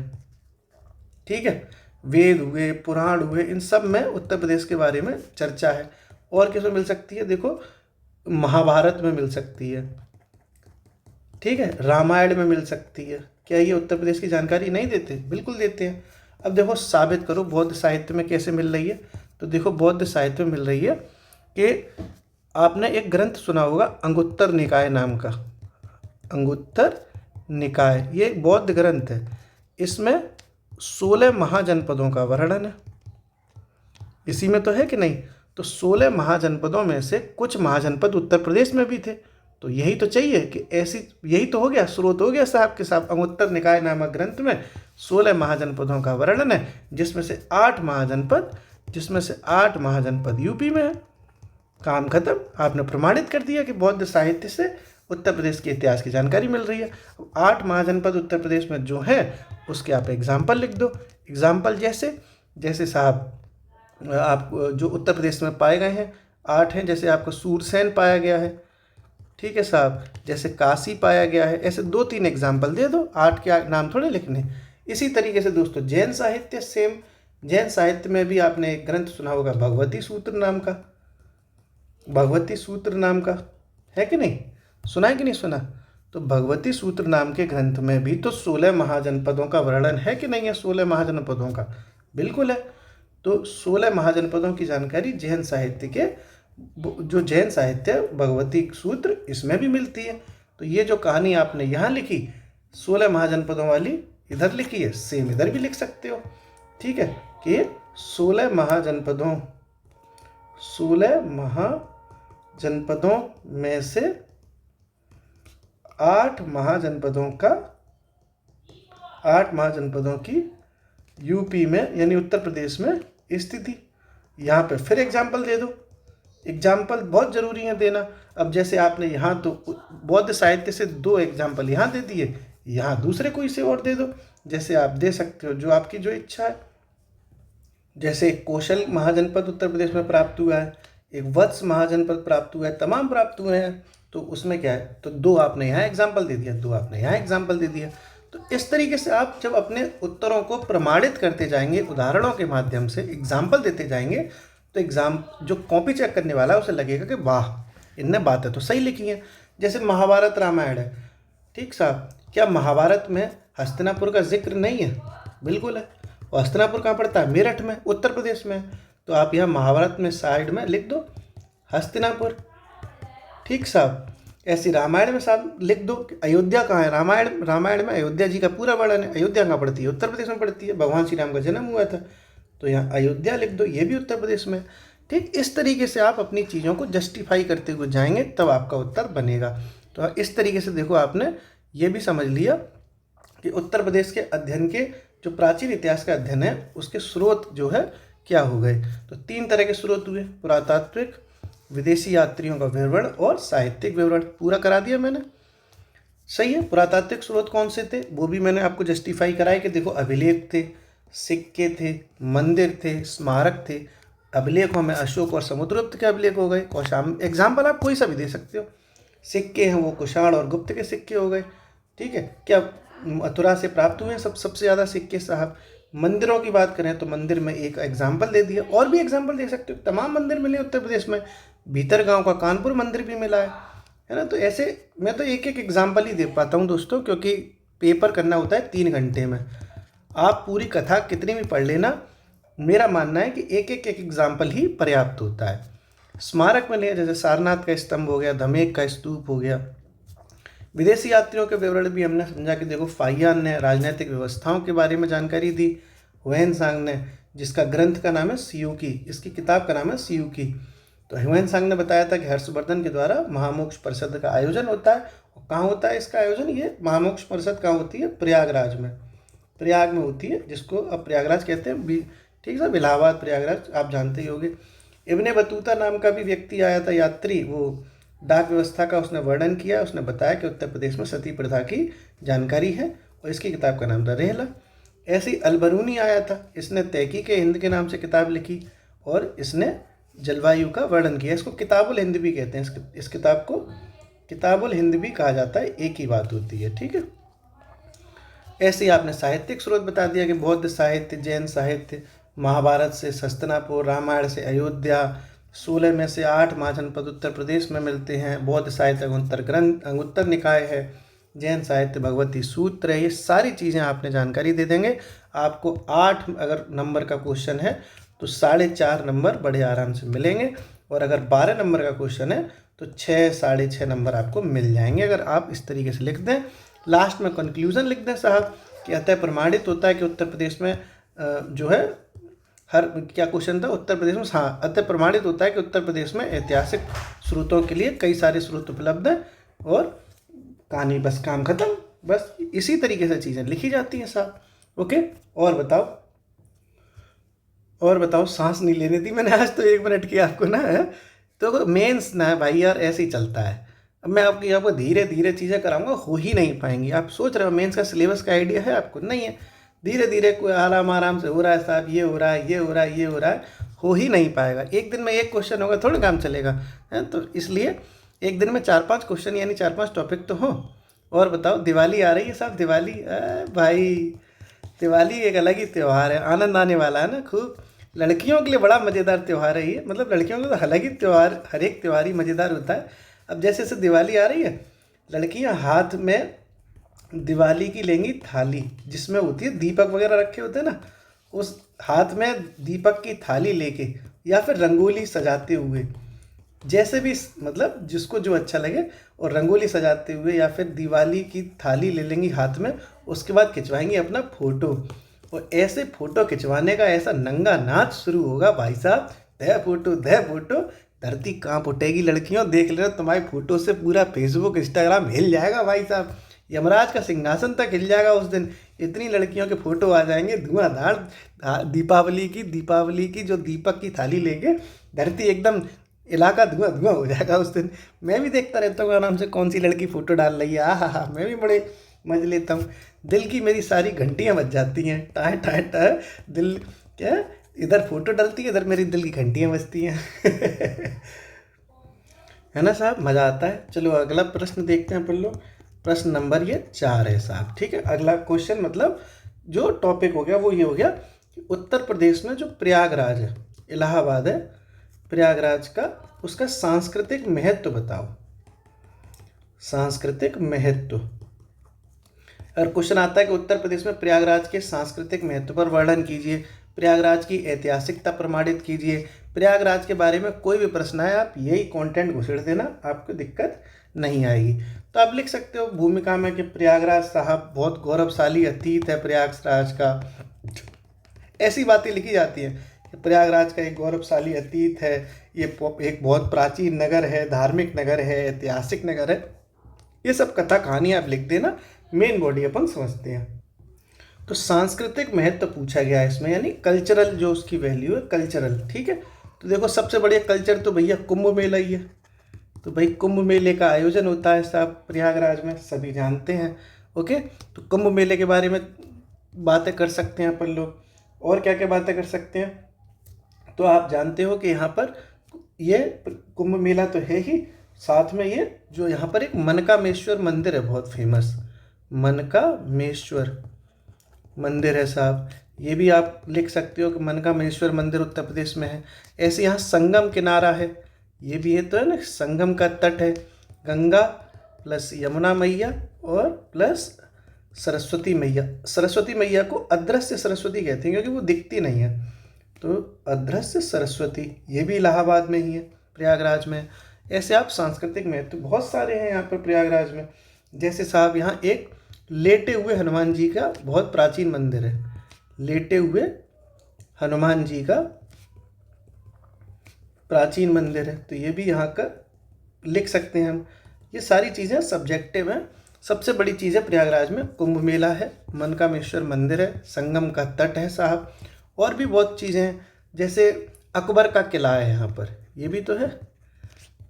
ठीक है, वेद हुए, पुराण हुए, इन सब में उत्तर प्रदेश के बारे में चर्चा है। और किस में मिल सकती है? देखो, महाभारत में मिल सकती है। ठीक है, रामायण में मिल सकती है। क्या ये उत्तर प्रदेश की जानकारी नहीं देते? बिल्कुल देते हैं। अब देखो, साबित करो बौद्ध साहित्य में कैसे मिल रही है। तो देखो, बौद्ध साहित्य में मिल रही है कि आपने एक ग्रंथ सुना होगा अंगुत्तर निकाय नाम का। अंगुत्तर निकाय, ये एक बौद्ध ग्रंथ है। इसमें 16 महाजनपदों का वर्णन है। इसी में तो है कि नहीं? तो 16 महाजनपदों में से कुछ महाजनपद उत्तर प्रदेश में भी थे। तो यही तो चाहिए कि ऐसी, यही तो हो गया, स्रोत हो गया साहब के साहब। अंगुत्तर निकाय नामक ग्रंथ में 16 महाजनपदों का वर्णन है, जिसमें से 8 महाजनपद यूपी में है। काम खत्म, आपने प्रमाणित कर दिया कि बौद्ध साहित्य से उत्तर प्रदेश के इतिहास की जानकारी मिल रही है। 8 महाजनपद उत्तर प्रदेश में जो है उसके आप एग्जाम्पल लिख दो। एग्जाम्पल जैसे साहब आप जो उत्तर प्रदेश में पाए गए हैं 8 हैं। जैसे आपको सूरसेन पाया गया है, ठीक है साहब, जैसे काशी पाया गया है। ऐसे 2-3 एग्जाम्पल दे दो, 8 के नाम थोड़े लिखने। इसी तरीके से दोस्तों जैन साहित्य, सेम जैन साहित्य में भी आपने एक ग्रंथ सुना होगा भगवती सूत्र नाम का, है कि नहीं? सुना है कि नहीं सुना? तो भगवती सूत्र नाम के ग्रंथ में भी तो 16 महाजनपदों का वर्णन है कि नहीं है? 16 महाजनपदों का बिल्कुल है। तो 16 महाजनपदों की जानकारी जैन साहित्य के, जो जैन साहित्य भगवती सूत्र, इसमें भी मिलती है। तो ये जो कहानी आपने यहाँ लिखी 16 महाजनपदों वाली, इधर लिखी है, सेम इधर भी लिख सकते हो। ठीक है, कि 16 महाजनपदों में से 8 महाजनपदों की यूपी में यानी उत्तर प्रदेश में स्थिति। यहाँ पे फिर एग्जाम्पल दे दो। एग्जाम्पल बहुत ज़रूरी है देना। अब जैसे आपने यहाँ तो बौद्ध साहित्य से 2 एग्जाम्पल यहाँ दे दिए, यहाँ दूसरे कोई से और दे दो। जैसे आप दे सकते हो जो आपकी जो इच्छा है। जैसे कौशल महाजनपद उत्तर प्रदेश में प्राप्त हुआ है, एक वत्स महाजनपद प्राप्त हुआ है, तमाम प्राप्त हुए हैं। तो उसमें क्या है, तो 2 आपने यहाँ एग्जाम्पल दे दिया, 2 आपने यहाँ एग्जाम्पल दे दिया। तो इस तरीके से आप जब अपने उत्तरों को प्रमाणित करते जाएंगे, उदाहरणों के माध्यम से एग्जाम्पल देते जाएंगे, तो एग्जाम जो कॉपी चेक करने वाला है उसे लगेगा कि वाह इनने बातें तो सही लिखी हैं। जैसे महाभारत रामायण है, ठीक साहब, क्या महाभारत में हस्तिनापुर का जिक्र नहीं है? बिल्कुल है। और हस्तिनापुर कहाँ पड़ता है? मेरठ में, उत्तर प्रदेश में। तो आप यहाँ महाभारत में साइड में लिख दो हस्तिनापुर, ठीक साहब। ऐसी रामायण में साहब लिख दो कि अयोध्या कहाँ है। रामायण में अयोध्या जी का पूरा वर्णन है। अयोध्या कहाँ पड़ती है? उत्तर प्रदेश में पड़ती है, भगवान श्री राम का जन्म हुआ था। तो यहाँ अयोध्या लिख दो, ये भी उत्तर प्रदेश में। ठीक इस तरीके से आप अपनी चीज़ों को जस्टिफाई करते हुए जाएंगे, तब आपका उत्तर बनेगा। तो इस तरीके से देखो, आपने ये भी समझ लिया कि उत्तर प्रदेश के अध्ययन के जो प्राचीन इतिहास का अध्ययन है उसके स्रोत जो है क्या हो गए। तो 3 तरह के स्रोत हुए, पुरातात्विक, विदेशी यात्रियों का विवरण और साहित्यिक विवरण। पूरा करा दिया मैंने, सही है। पुरातात्विक स्रोत कौन से थे वो भी मैंने आपको जस्टिफाई कराया कि देखो अभिलेख थे, सिक्के थे, मंदिर थे, स्मारक थे। अभिलेखों में अशोक और समुद्रगुप्त के अभिलेख हो गए। कौशाम एग्जाम्पल आप कोई सा भी दे सकते हो। सिक्के हैं वो कुषाण और गुप्त के सिक्के हो गए, ठीक है। क्या मथुरा से प्राप्त हुए हैं सबसे ज़्यादा सिक्के साहब। मंदिरों की बात करें तो मंदिर में एक एग्जाम्पल दे दिया, और भी एग्जाम्पल दे सकते हो। तमाम मंदिर मिले उत्तर प्रदेश में, भीतर गांव का कानपुर मंदिर भी मिला है ना। तो ऐसे मैं तो एक एक एग्जाम्पल ही दे पाता हूँ दोस्तों, क्योंकि पेपर करना होता है 3 घंटे में। आप पूरी कथा कितनी भी पढ़ लेना, मेरा मानना है कि एक एक एग्जाम्पल ही पर्याप्त होता है। स्मारक में लिया, जैसे सारनाथ का स्तंभ हो गया, धमेक का स्तूप हो गया। विदेशी यात्रियों के विवरण भी हमने समझा कि देखो फाहियान ने राजनीतिक व्यवस्थाओं के बारे में जानकारी दी। हुएनसांग ने, जिसका ग्रंथ का नाम है सियूकी, इसकी किताब का नाम है सियूकी। तो हुएनसांग ने बताया था कि हर्षवर्धन के द्वारा महामोक्ष परिषद का आयोजन होता है। और कहाँ होता है इसका आयोजन? ये महामोक्ष परिषद कहाँ होती है? प्रयागराज में, प्रयाग में होती है, जिसको अब प्रयागराज कहते हैं। ठीक है, इलाहाबाद प्रयागराज आप जानते ही होंगे। इब्ने बतूता नाम का भी व्यक्ति आया था, यात्री। वो डाक व्यवस्था का उसने वर्णन किया। उसने बताया कि उत्तर प्रदेश में सती प्रथा की जानकारी है, और इसकी किताब का नाम था रेहला। ऐसे ही अलबरूनी आया था, इसने तहकीक हिंद के नाम से किताब लिखी, और इसने जलवायु का वर्णन किया। इसको किताबुल हिंद भी कहते हैं, इस किताब को किताबुल हिंद भी कहा जाता है, एक ही बात होती है, ठीक है। ऐसे ही आपने साहित्यिक स्रोत बता दिया कि बौद्ध साहित्य, जैन साहित्य, महाभारत से हस्तिनापुर, रामायण से अयोध्या, 16 में से 8 महाजनपद उत्तर प्रदेश में मिलते हैं। बौद्ध साहित्य अंगुत्तर निकाय है, जैन साहित्य भगवती सूत्र है। ये सारी चीज़ें आपने जानकारी दे देंगे। आपको 8 अगर नंबर का क्वेश्चन है तो 4.5 नंबर बड़े आराम से मिलेंगे, और अगर 12 नंबर का क्वेश्चन है तो 6, 6.5 नंबर आपको मिल जाएंगे, अगर आप इस तरीके से लिख दें। लास्ट में कंक्लूजन लिख दें साहब कि अतः प्रमाणित होता है कि उत्तर प्रदेश में जो है हर क्या क्वेश्चन था उत्तर प्रदेश में, हाँ, अतः प्रमाणित होता है कि उत्तर प्रदेश में ऐतिहासिक स्रोतों के लिए कई सारे स्रोत उपलब्ध हैं, और कहानी बस काम खत्म। बस इसी तरीके से चीज़ें लिखी जाती हैं साहब। ओके, और बताओ सांस नहीं लेने दी मैंने आज तो 1 मिनट की आपको ना है। तो मेंस ना है भाई यार, ऐसे ही चलता है। अब मैं आपको धीरे धीरे चीज़ें कराऊंगा, हो ही नहीं पाएंगी। आप सोच रहे हो मेंस का सिलेबस का आइडिया है आपको? नहीं है। धीरे धीरे कोई आराम से हो रहा है साहब, ये हो रहा है, ये हो रहा है, ये हो रहा है, हो ही नहीं पाएगा। एक दिन में 1 क्वेश्चन होगा, थोड़ा काम चलेगा है। तो इसलिए एक दिन में 4-5 क्वेश्चन यानी 4-5 टॉपिक तो हो। और बताओ, दिवाली आ रही है साहब, दिवाली भाई, दिवाली एक अलग ही त्यौहार है, आनंद आने वाला है ना खूब। लड़कियों के लिए बड़ा मज़ेदार त्यौहार है ये, मतलब लड़कियों के लिए तो अलग ही त्यौहार, हर एक त्यौहार ही मज़ेदार होता है। अब जैसे दिवाली आ रही है, लड़कियां हाथ में दिवाली की लेंगी थाली, जिसमें होती है दीपक वगैरह रखे होते हैं ना, उस हाथ में दीपक की थाली लेके, या फिर रंगोली सजाते हुए, जैसे भी मतलब जिसको जो अच्छा लगे, और रंगोली सजाते हुए या फिर दिवाली की थाली ले लेंगी हाथ में। उसके बाद खिंचवाएंगी अपना फ़ोटो, और ऐसे फ़ोटो खिंचवाने का ऐसा नंगा नाच शुरू होगा भाई साहब, दे फोटो, धरती कांप उठेगी। लड़कियों देख लेना, तुम्हारी फ़ोटो से पूरा फेसबुक इंस्टाग्राम हिल जाएगा भाई साहब, यमराज का सिंहासन तक हिल जाएगा उस दिन। इतनी लड़कियों के फ़ोटो आ जाएंगे धुआंधार। दीपावली की जो दीपक की थाली लेके, धरती एकदम, इलाका धुआं हो जाएगा उस दिन। मैं भी देखता रहता हूँ आराम से कौन सी लड़की फ़ोटो डाल रही है। हाँ, मैं भी बड़े मज़े लेता हूँ। दिल की मेरी सारी घंटियाँ बज जाती हैं, टाय टाय टाय, दिल क्या इधर फोटो डलती है, इधर मेरी दिल की घंटियाँ बजती हैं। है ना साहब, मज़ा आता है। चलो अगला प्रश्न देखते हैं अपन लोग। प्रश्न नंबर ये 4 है साहब, ठीक है। अगला क्वेश्चन मतलब जो टॉपिक हो गया वो ये हो गया कि उत्तर प्रदेश में जो प्रयागराज है, इलाहाबाद है, प्रयागराज का उसका सांस्कृतिक महत्व बताओ। सांस्कृतिक महत्व। अगर क्वेश्चन आता है कि उत्तर प्रदेश में प्रयागराज के सांस्कृतिक महत्व पर वर्णन कीजिए, प्रयागराज की ऐतिहासिकता प्रमाणित कीजिए, प्रयागराज के बारे में कोई भी प्रश्न है, आप यही कंटेंट घुसेड़ देना, आपको दिक्कत नहीं आएगी। तो आप लिख सकते हो भूमिका में कि प्रयागराज साहब बहुत गौरवशाली अतीत है प्रयागराज का। ऐसी बातें लिखी जाती हैं कि प्रयागराज का एक गौरवशाली अतीत है, ये एक बहुत प्राचीन नगर है, धार्मिक नगर है, ऐतिहासिक नगर है। ये सब कथा कहानी आप लिख देना, मेन बॉडी अपन समझते हैं। तो सांस्कृतिक महत्व पूछा गया है इसमें, यानी कल्चरल जो उसकी वैल्यू है, कल्चरल, ठीक है। तो देखो सबसे बढ़िया कल्चर तो भैया कुंभ मेला ही है। तो भाई कुंभ मेले का आयोजन होता है साहब प्रयागराज में, सभी जानते हैं। ओके, तो कुंभ मेले के बारे में बातें कर सकते हैं अपन लोग। और क्या क्या बातें कर सकते हैं, तो आप जानते हो कि यहाँ पर ये कुंभ मेला तो है ही, साथ में ये जो यहाँ पर एक मनकामेश्वर मंदिर है बहुत फेमस, मनकामेश्वर मंदिर है साहब। ये भी आप लिख सकते हो कि मनकामेश्वर मंदिर उत्तर प्रदेश में है। ऐसे यहाँ संगम किनारा है, ये भी है तो है ना, संगम का तट है, गंगा प्लस यमुना मैया और प्लस सरस्वती मैया। सरस्वती मैया को अदृश्य सरस्वती कहते हैं क्योंकि वो दिखती नहीं है, तो अदृश्य सरस्वती, ये भी इलाहाबाद में ही है, प्रयागराज में। ऐसे आप सांस्कृतिक महत्व बहुत सारे हैं यहाँ पर प्रयागराज में। जैसे साहब यहाँ एक लेटे हुए हनुमान जी का बहुत प्राचीन मंदिर है, लेटे हुए हनुमान जी का प्राचीन मंदिर है, तो ये भी यहाँ का लिख सकते हैं हम। ये सारी चीज़ें सब्जेक्टिव हैं। सबसे बड़ी चीज़ है प्रयागराज में कुंभ मेला है, मनकामेश्वर मंदिर है, संगम का तट है साहब, और भी बहुत चीज़ें हैं। जैसे अकबर का किला है यहाँ पर, ये भी तो है,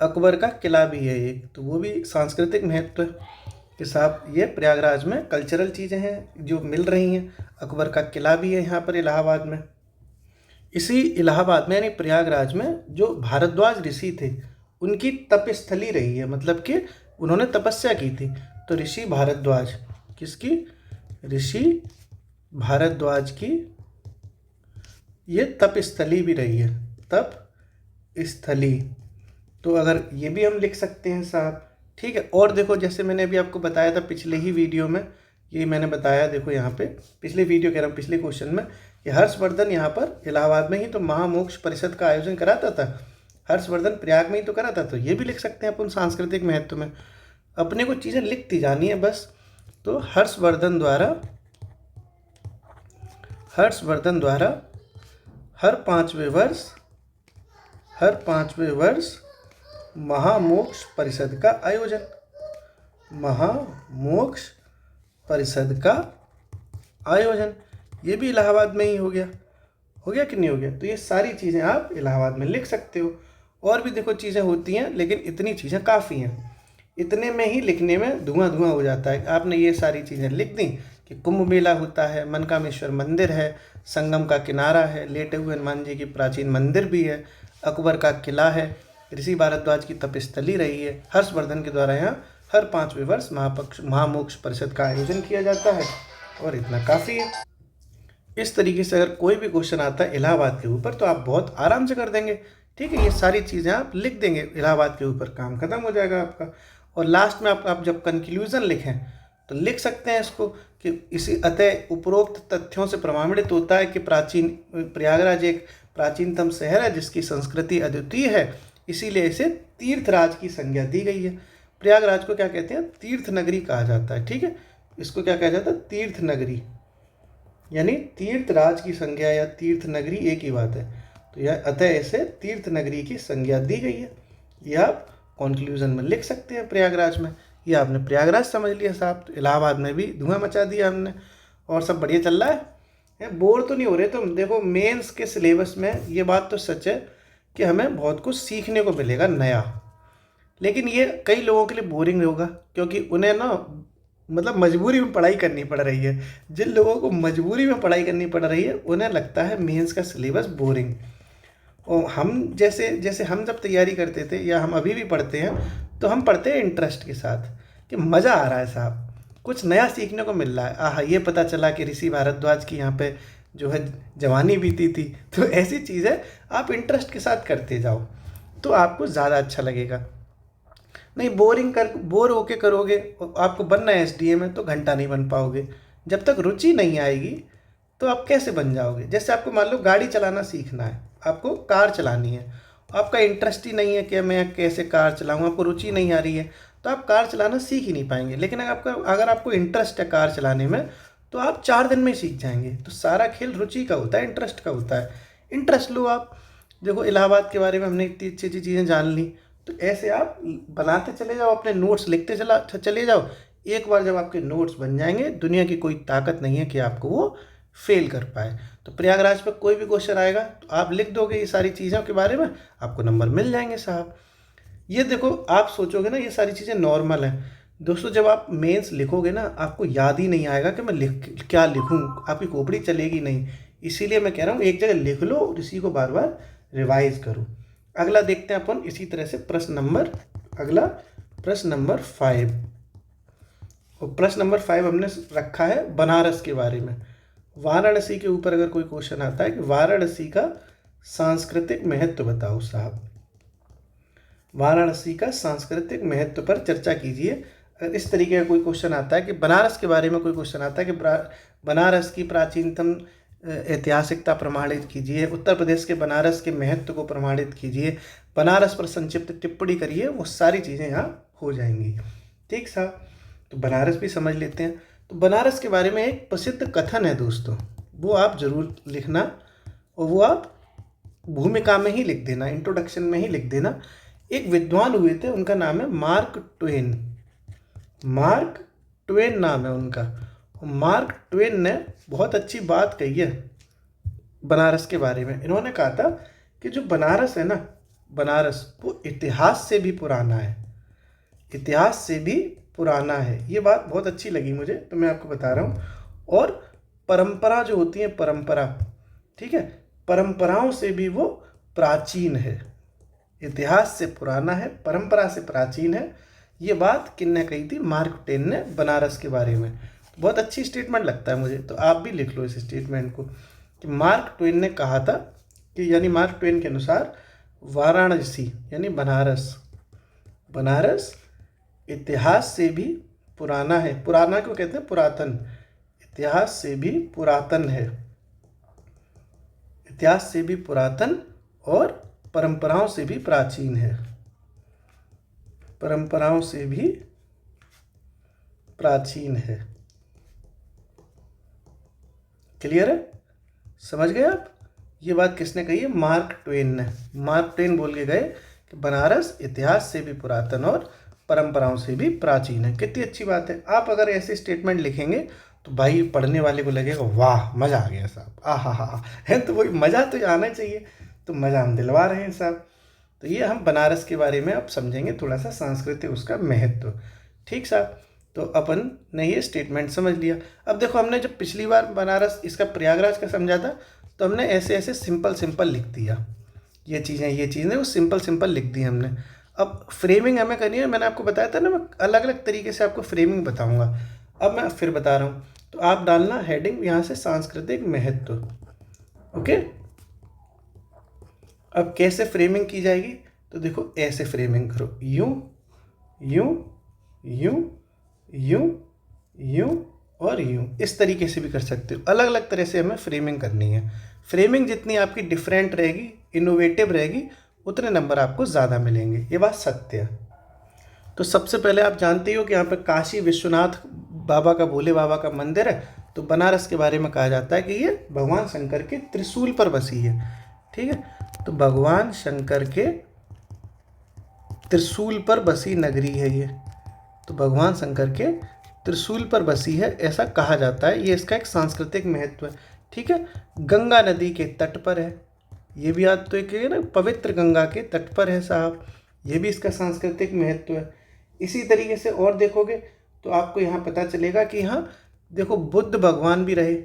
अकबर का किला भी है एक, तो वो भी सांस्कृतिक महत्व के साहब। ये प्रयागराज में कल्चरल चीज़ें हैं जो मिल रही हैं। अकबर का किला भी है यहाँ पर इलाहाबाद में। इसी इलाहाबाद में यानी प्रयागराज में जो भारद्वाज ऋषि थे उनकी तपस्थली रही है, मतलब कि उन्होंने तपस्या की थी। तो ऋषि भारद्वाज, किसकी, ऋषि भारद्वाज की ये तपस्थली भी रही है, तप स्थली। तो अगर ये भी हम लिख सकते हैं साहब, ठीक है। और देखो जैसे मैंने अभी आपको बताया था पिछले ही वीडियो में, ये मैंने बताया, देखो यहाँ पे पिछले वीडियो कह रहा हूँ, पिछले क्वेश्चन में, कि हर्षवर्धन यहाँ पर इलाहाबाद में ही तो महामोक्ष परिषद का आयोजन कराता था। हर्षवर्धन प्रयाग में ही तो करा था, तो ये भी लिख सकते हैं अपन सांस्कृतिक महत्व में। अपने को चीज़ें लिखती जानी है बस। तो हर्षवर्धन द्वारा हर पाँचवें वर्ष महामोक्ष परिषद का आयोजन, महामोक्ष परिषद का आयोजन, ये भी इलाहाबाद में ही हो गया कि नहीं हो गया। तो ये सारी चीज़ें आप इलाहाबाद में लिख सकते हो। और भी देखो चीज़ें होती हैं, लेकिन इतनी चीज़ें काफ़ी हैं, इतने में ही लिखने में धुआं हो जाता है। आपने ये सारी चीज़ें लिख दी कि कुंभ मेला होता है, मनकामेश्वर मंदिर है, संगम का किनारा है, लेटे हुए हनुमान जी की प्राचीन मंदिर भी है, अकबर का किला है, ऋषि भारद्वाज की तपस्थली रही है, हर्षवर्धन के द्वारा यहाँ हर 5वें वर्ष महामोक्ष परिषद का आयोजन किया जाता है, और इतना काफ़ी है। इस तरीके से अगर कोई भी क्वेश्चन आता है इलाहाबाद के ऊपर तो आप बहुत आराम से कर देंगे, ठीक है। ये सारी चीज़ें आप लिख देंगे इलाहाबाद के ऊपर, काम खत्म हो जाएगा आपका। और लास्ट में आप जब कंक्लूजन लिखें तो लिख सकते हैं इसको कि इसी अतः उपरोक्त तथ्यों से प्रमाणित होता है कि प्रयागराज एक प्राचीनतम शहर है जिसकी संस्कृति अद्वितीय है, इसीलिए इसे तीर्थराज की संज्ञा दी गई है। प्रयागराज को क्या कहते हैं, तीर्थ नगरी कहा जाता है, ठीक है। इसको क्या कहा जाता है, तीर्थ नगरी, यानी तीर्थराज की संज्ञा या तीर्थ नगरी एक ही बात है। तो यह अतः इसे तीर्थ नगरी की संज्ञा दी गई है, यह आप कंक्लूजन में लिख सकते हैं प्रयागराज में। ये आपने प्रयागराज समझ लिया साहब। तो इलाहाबाद में भी धुआं मचा दिया हमने, और सब बढ़िया चल रहा है, बोर तो नहीं हो रहे तुम। देखो मेंस के सिलेबस में ये बात तो सच है कि हमें बहुत कुछ सीखने को मिलेगा नया, लेकिन ये कई लोगों के लिए बोरिंग होगा क्योंकि उन्हें ना मतलब मजबूरी में पढ़ाई करनी पड़ रही है। जिन लोगों को मजबूरी में पढ़ाई करनी पड़ रही है उन्हें लगता है मेंस का सिलेबस बोरिंग। और हम जैसे जैसे हम जब तैयारी करते थे या हम अभी भी पढ़ते हैं तो हम पढ़ते हैं इंटरेस्ट के साथ कि मज़ा आ रहा है साहब, कुछ नया सीखने को मिल रहा है। आहा, ये पता चला कि ऋषि भारद्वाज की यहाँ पे जो है जवानी बीती थी। तो ऐसी चीज़ें आप इंटरेस्ट के साथ करते जाओ तो आपको ज़्यादा अच्छा लगेगा। नहीं बोर होके करोगे, आपको बनना है एसडीए में तो घंटा नहीं बन पाओगे। जब तक रुचि नहीं आएगी तो आप कैसे बन जाओगे। जैसे आपको मान लो गाड़ी चलाना सीखना है, आपको कार चलानी है, आपका इंटरेस्ट ही नहीं है कि मैं कैसे कार चलाऊँ, आपको रुचि नहीं आ रही है तो आप कार चलाना सीख ही नहीं पाएंगे। लेकिन अगर आपको इंटरेस्ट है कार चलाने में तो आप 4 दिन में सीख जाएंगे। तो सारा खेल रुचि का होता है, इंटरेस्ट का होता है। इंटरेस्ट लो आप। देखो इलाहाबाद के बारे में हमने इतनी अच्छी अच्छी चीज़ें जान ली, तो ऐसे आप बनाते चले जाओ, अपने नोट्स लिखते चले जाओ। एक बार जब आपके नोट्स बन जाएंगे, दुनिया की कोई ताकत नहीं है कि आपको वो फेल कर पाए। तो प्रयागराज पर कोई भी क्वेश्चन आएगा तो आप लिख दोगे ये सारी चीज़ों के बारे में, आपको नंबर मिल जाएंगे साहब। ये देखो आप सोचोगे ना ये सारी चीज़ें नॉर्मल हैं। दोस्तों जब आप मेंस लिखोगे ना, आपको याद ही नहीं आएगा कि मैं क्या लिखूं, आपकी खोपड़ी चलेगी नहीं। इसीलिए मैं कह रहा हूँ एक जगह लिख लो और इसी को बार बार रिवाइज करो। अगला देखते हैं अपन इसी तरह से अगला प्रश्न नंबर 5। और प्रश्न नंबर 5 हमने रखा है बनारस के बारे में। वाराणसी के ऊपर अगर कोई क्वेश्चन आता है कि वाराणसी का सांस्कृतिक महत्व बताओ साहब, वाराणसी का सांस्कृतिक महत्व पर चर्चा कीजिए। अगर इस तरीके का कोई क्वेश्चन आता है कि बनारस के बारे में कोई क्वेश्चन आता है कि बनारस की प्राचीनतम ऐतिहासिकता प्रमाणित कीजिए, उत्तर प्रदेश के बनारस के महत्व को प्रमाणित कीजिए, बनारस पर संक्षिप्त टिप्पणी करिए, वो सारी चीज़ें यहाँ हो जाएंगी। ठीक साहब, तो बनारस भी समझ लेते हैं। तो बनारस के बारे में एक प्रसिद्ध कथन है दोस्तों, वो आप ज़रूर लिखना और वो आप भूमिका में ही लिख देना, इंट्रोडक्शन में ही लिख देना। एक विद्वान हुए थे, उनका नाम है मार्क ट्वेन। मार्क ट्वेन नाम है उनका। मार्क ट्वेन ने बहुत अच्छी बात कही है बनारस के बारे में। इन्होंने कहा था कि जो बनारस है ना, बनारस वो इतिहास से भी पुराना है, इतिहास से भी पुराना है। ये बात बहुत अच्छी लगी मुझे, तो मैं आपको बता रहा हूँ। और परंपरा जो होती है, परंपरा, ठीक है, परंपराओं से भी वो प्राचीन है। इतिहास से पुराना है, परंपरा से प्राचीन है। ये बात किसने कही थी? मार्क ट्वेन ने, बनारस के बारे में। बहुत अच्छी स्टेटमेंट लगता है मुझे, तो आप भी लिख लो इस स्टेटमेंट को कि मार्क ट्वेन ने कहा था कि, यानी मार्क ट्वेन के अनुसार वाराणसी यानी बनारस इतिहास से भी पुराना है। पुराना क्यों कहते हैं? पुरातन। इतिहास से भी पुरातन है, इतिहास से भी पुरातन और परंपराओं से भी प्राचीन है, परंपराओं से भी प्राचीन है। क्लियर है? समझ गए आप? ये बात किसने कही है? मार्क ट्वेन ने। मार्क ट्वेन बोल के गए कि बनारस इतिहास से भी पुरातन और परंपराओं से भी प्राचीन है। कितनी अच्छी बात है। आप अगर ऐसे स्टेटमेंट लिखेंगे तो भाई पढ़ने वाले को लगेगा वाह मज़ा आ गया साहब, हा है। तो वही मज़ा तो आना चाहिए, तो मज़ा हम दिलवा रहे हैं साहब। तो ये हम बनारस के बारे में अब समझेंगे थोड़ा सा, सांस्कृतिक उसका महत्व। ठीक साहब, तो अपन ने ये स्टेटमेंट समझ लिया। अब देखो, हमने जब पिछली बार बनारस इसका प्रयागराज का समझा था तो हमने ऐसे ऐसे सिंपल लिख दिया, ये चीज़ें वो सिंपल लिख दी हमने। अब फ्रेमिंग हमें करनी है। मैंने आपको बताया था ना, मैं अलग अलग तरीके से आपको फ्रेमिंग बताऊंगा। अब मैं फिर बता रहा हूँ, तो आप डालना हेडिंग यहाँ से सांस्कृतिक महत्व। ओके, अब कैसे फ्रेमिंग की जाएगी? तो देखो ऐसे फ्रेमिंग करो, यूं यूं यूं यूं यूं और यूं, इस तरीके से भी कर सकते हो। अलग अलग तरह से हमें फ्रेमिंग करनी है। फ्रेमिंग जितनी आपकी डिफरेंट रहेगी, इनोवेटिव रहेगी, उतने नंबर आपको ज़्यादा मिलेंगे। ये बात सत्य है। तो सबसे पहले आप जानते ही हो कि यहाँ पर काशी विश्वनाथ बाबा का, भोले बाबा का मंदिर है। तो बनारस के बारे में कहा जाता है कि ये भगवान शंकर के त्रिशूल पर बसी है। ठीक है, तो भगवान शंकर के त्रिशूल पर बसी नगरी है ये। तो भगवान शंकर के त्रिशूल पर बसी है, ऐसा कहा जाता है। ये इसका एक सांस्कृतिक महत्व है। ठीक है, गंगा नदी के तट पर है, ये भी याद तो एक है ना, पवित्र गंगा के तट पर है साहब, ये भी इसका सांस्कृतिक महत्व है। इसी तरीके से और देखोगे तो आपको यहाँ पता चलेगा कि यहाँ देखो बुद्ध भगवान भी रहे,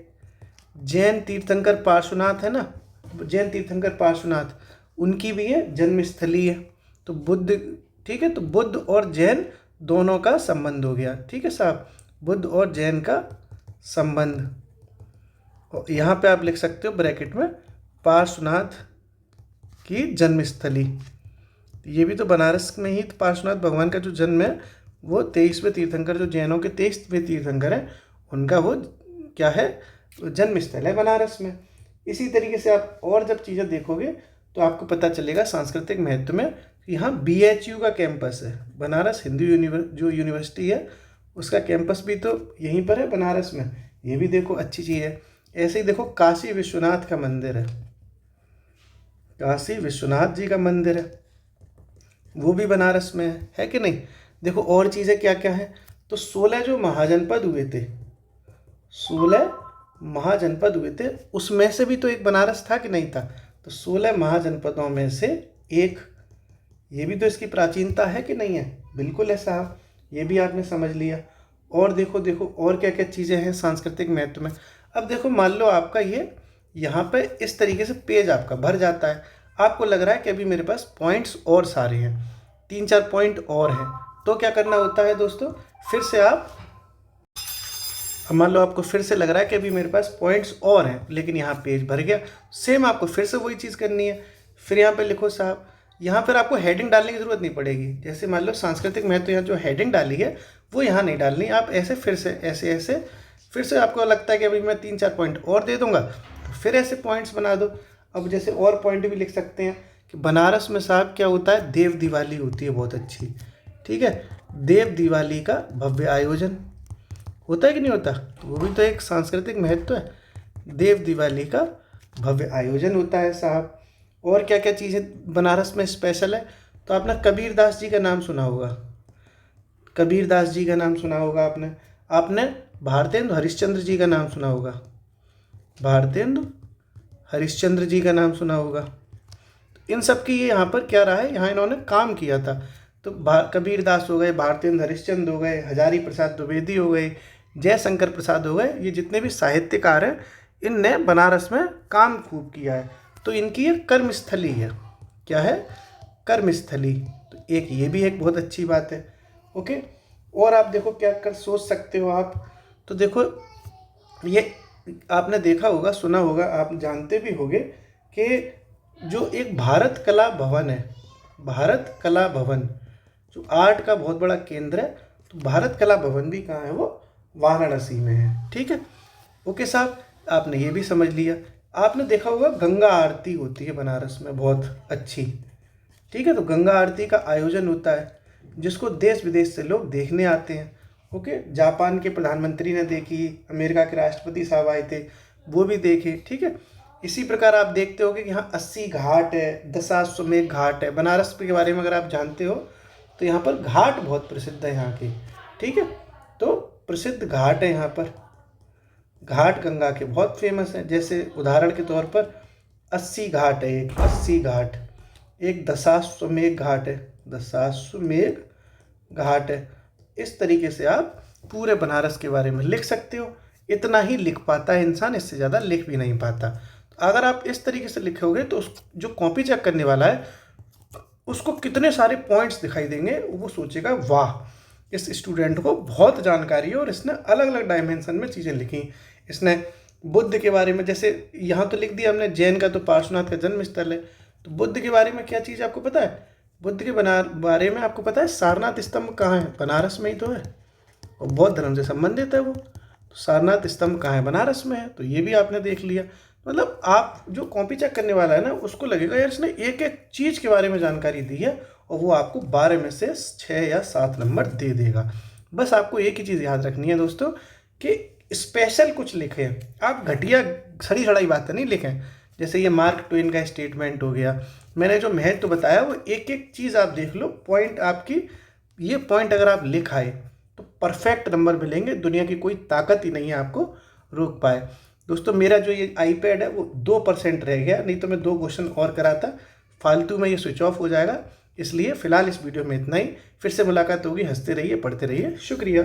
जैन तीर्थंकर पार्श्वनाथ है ना, जैन तीर्थंकर पार्श्वनाथ उनकी भी है जन्मस्थली है। तो बुद्ध, ठीक है, तो बुद्ध और जैन दोनों का संबंध हो गया। ठीक है साहब, बुद्ध और जैन का संबंध। और यहाँ पे आप लिख सकते हो ब्रैकेट में पार्श्वनाथ की जन्मस्थली। ये भी तो बनारस में ही पार्श्वनाथ भगवान का जो जन्म है, वो 23वें तीर्थंकर, जो जैनों के 23वें तीर्थंकर हैं, उनका वो क्या है, जन्म स्थल है बनारस में। इसी तरीके से आप और जब चीज़ें देखोगे तो आपको पता चलेगा सांस्कृतिक महत्व में। यहाँ BHU का कैंपस है, बनारस हिंदू जो यूनिवर्सिटी है उसका कैंपस भी तो यहीं पर है बनारस में। ये भी देखो अच्छी चीज़ है। ऐसे ही देखो काशी विश्वनाथ का मंदिर है, काशी विश्वनाथ जी का मंदिर है, वो भी बनारस में है कि नहीं। देखो और चीज़ें क्या क्या है, तो 16 जो महाजनपद हुए थे, 16 महाजनपद हुए थे, उसमें से भी तो एक बनारस था कि नहीं था। तो 16 महाजनपदों में से एक, ये भी तो इसकी प्राचीनता है कि नहीं है। बिल्कुल है साहब, ये भी आपने समझ लिया। और देखो देखो और क्या क्या चीज़ें हैं सांस्कृतिक महत्व में। अब देखो मान लो आपका ये यहाँ पे इस तरीके से पेज आपका भर जाता है, आपको लग रहा है कि अभी मेरे पास पॉइंट्स और सारे हैं, 3-4 पॉइंट और हैं, तो क्या करना होता है दोस्तों, फिर से आप, मान लो आपको फिर से लग रहा है कि अभी मेरे पास पॉइंट्स और हैं लेकिन यहाँ पेज भर गया, सेम आपको फिर से वही चीज़ करनी है। फिर यहाँ पे लिखो साहब, यहाँ पर आपको हेडिंग डालने की ज़रूरत नहीं पड़ेगी। जैसे मान लो सांस्कृतिक महत्व, यहाँ जो हेडिंग डाली है वो यहाँ नहीं डालनी, आप ऐसे फिर से ऐसे ऐसे फिर से आपको लगता है कि अभी मैं 3-4 पॉइंट और दे दूंगा, तो फिर ऐसे पॉइंट्स बना दो। अब जैसे और पॉइंट भी लिख सकते हैं कि बनारस में साहब क्या होता है, देव दिवाली होती है बहुत अच्छी। ठीक है, देव दिवाली का भव्य आयोजन होता है कि नहीं होता, तो वो भी तो एक सांस्कृतिक महत्व है। देव दिवाली का भव्य आयोजन होता है साहब। और क्या क्या चीज़ें बनारस में स्पेशल है, तो आपने कबीरदास जी का नाम सुना होगा, कबीरदास जी का नाम सुना होगा आपने। आपने भारतेंदु हरिश्चंद्र जी का नाम सुना होगा, भारतेंदु हरिश्चंद्र जी का नाम सुना होगा। तो इन सब की ये यहाँ पर क्या रहा है, यहाँ इन्होंने काम किया था। तो कबीरदास हो गए, भारतेंदु हरिश्चंद्र हो गए, हजारी प्रसाद द्विवेदी हो गए, जयशंकर प्रसाद हो गए, ये जितने भी साहित्यकार हैं इनने बनारस में काम खूब किया है। तो इनकी ये कर्मस्थली है, क्या है, कर्मस्थली। तो एक ये भी एक बहुत अच्छी बात है। ओके, और आप देखो क्या कर सोच सकते हो आप, तो देखो ये आपने देखा होगा, सुना होगा, आप जानते भी होंगे कि जो एक भारत कला भवन है, भारत कला भवन जो आर्ट का बहुत बड़ा केंद्र है, तो भारत कला भवन भी कहाँ है, वो वाराणसी में है। ठीक है, ओके साहब, आपने ये भी समझ लिया। आपने देखा होगा गंगा आरती होती है बनारस में बहुत अच्छी। ठीक है, तो गंगा आरती का आयोजन होता है जिसको देश विदेश से लोग देखने आते हैं। ओके, जापान के प्रधानमंत्री ने देखी, अमेरिका के राष्ट्रपति साहब आए थे, वो भी देखे। ठीक है, इसी प्रकार आप देखते हो कि यहाँ 80 घाट है, दशाश्वमेध घाट है। बनारस के बारे में अगर आप जानते हो तो यहाँ पर घाट बहुत प्रसिद्ध है यहाँ के। ठीक है, तो प्रसिद्ध घाट है यहाँ पर, घाट गंगा के बहुत फेमस हैं। जैसे उदाहरण के तौर पर 80 घाट है, एक 80 घाट, एक दशाश्वमेध घाट है, दशाश्वमेध घाट है। इस तरीके से आप पूरे बनारस के बारे में लिख सकते हो। इतना ही लिख पाता है इंसान, इससे ज़्यादा लिख भी नहीं पाता। तो अगर आप इस तरीके से लिखोगे तो जो कॉपी चेक करने वाला है उसको कितने सारे पॉइंट्स दिखाई देंगे, वो सोचेगा वाह, इस स्टूडेंट को बहुत जानकारी है और इसने अलग अलग डायमेंशन में चीज़ें लिखी। इसने बुद्ध के बारे में, जैसे यहाँ तो लिख दिया हमने जैन का तो पार्श्वनाथ का जन्म स्थल है, तो बुद्ध के बारे में क्या चीज़ आपको पता है, बुद्ध के बारे में आपको पता है सारनाथ स्तंभ कहाँ है, बनारस में ही तो है, और बौद्ध धर्म से संबंधित है वो। तो सारनाथ स्तंभ कहाँ है, बनारस में है। तो ये भी आपने देख लिया। मतलब आप जो कॉपी चेक करने वाला है ना, उसको लगेगा यार इसने एक एक चीज़ के बारे में जानकारी दी है, और वो आपको 12 में से 6 या 7 नंबर दे देगा। बस आपको एक ही चीज़ याद रखनी है दोस्तों कि स्पेशल कुछ लिखें, आप घटिया सड़ी सड़ाई बातें नहीं लिखें। जैसे ये मार्क ट्वेन का स्टेटमेंट हो गया, मैंने जो महत्व तो बताया वो एक एक चीज़ आप देख लो। पॉइंट आपकी, ये पॉइंट अगर आप लिख आए तो परफेक्ट नंबर मिलेंगे, दुनिया की कोई ताकत ही नहीं है आपको रोक पाए। दोस्तों मेरा जो ये आईपैड है वो 2% रह गया, नहीं तो मैं 2 क्वेश्चन और कराता, फालतू में ये स्विच ऑफ हो जाएगा। इसलिए फ़िलहाल इस वीडियो में इतना ही, फिर से मुलाकात होगी। हंसते रहिए, पढ़ते रहिए, शुक्रिया।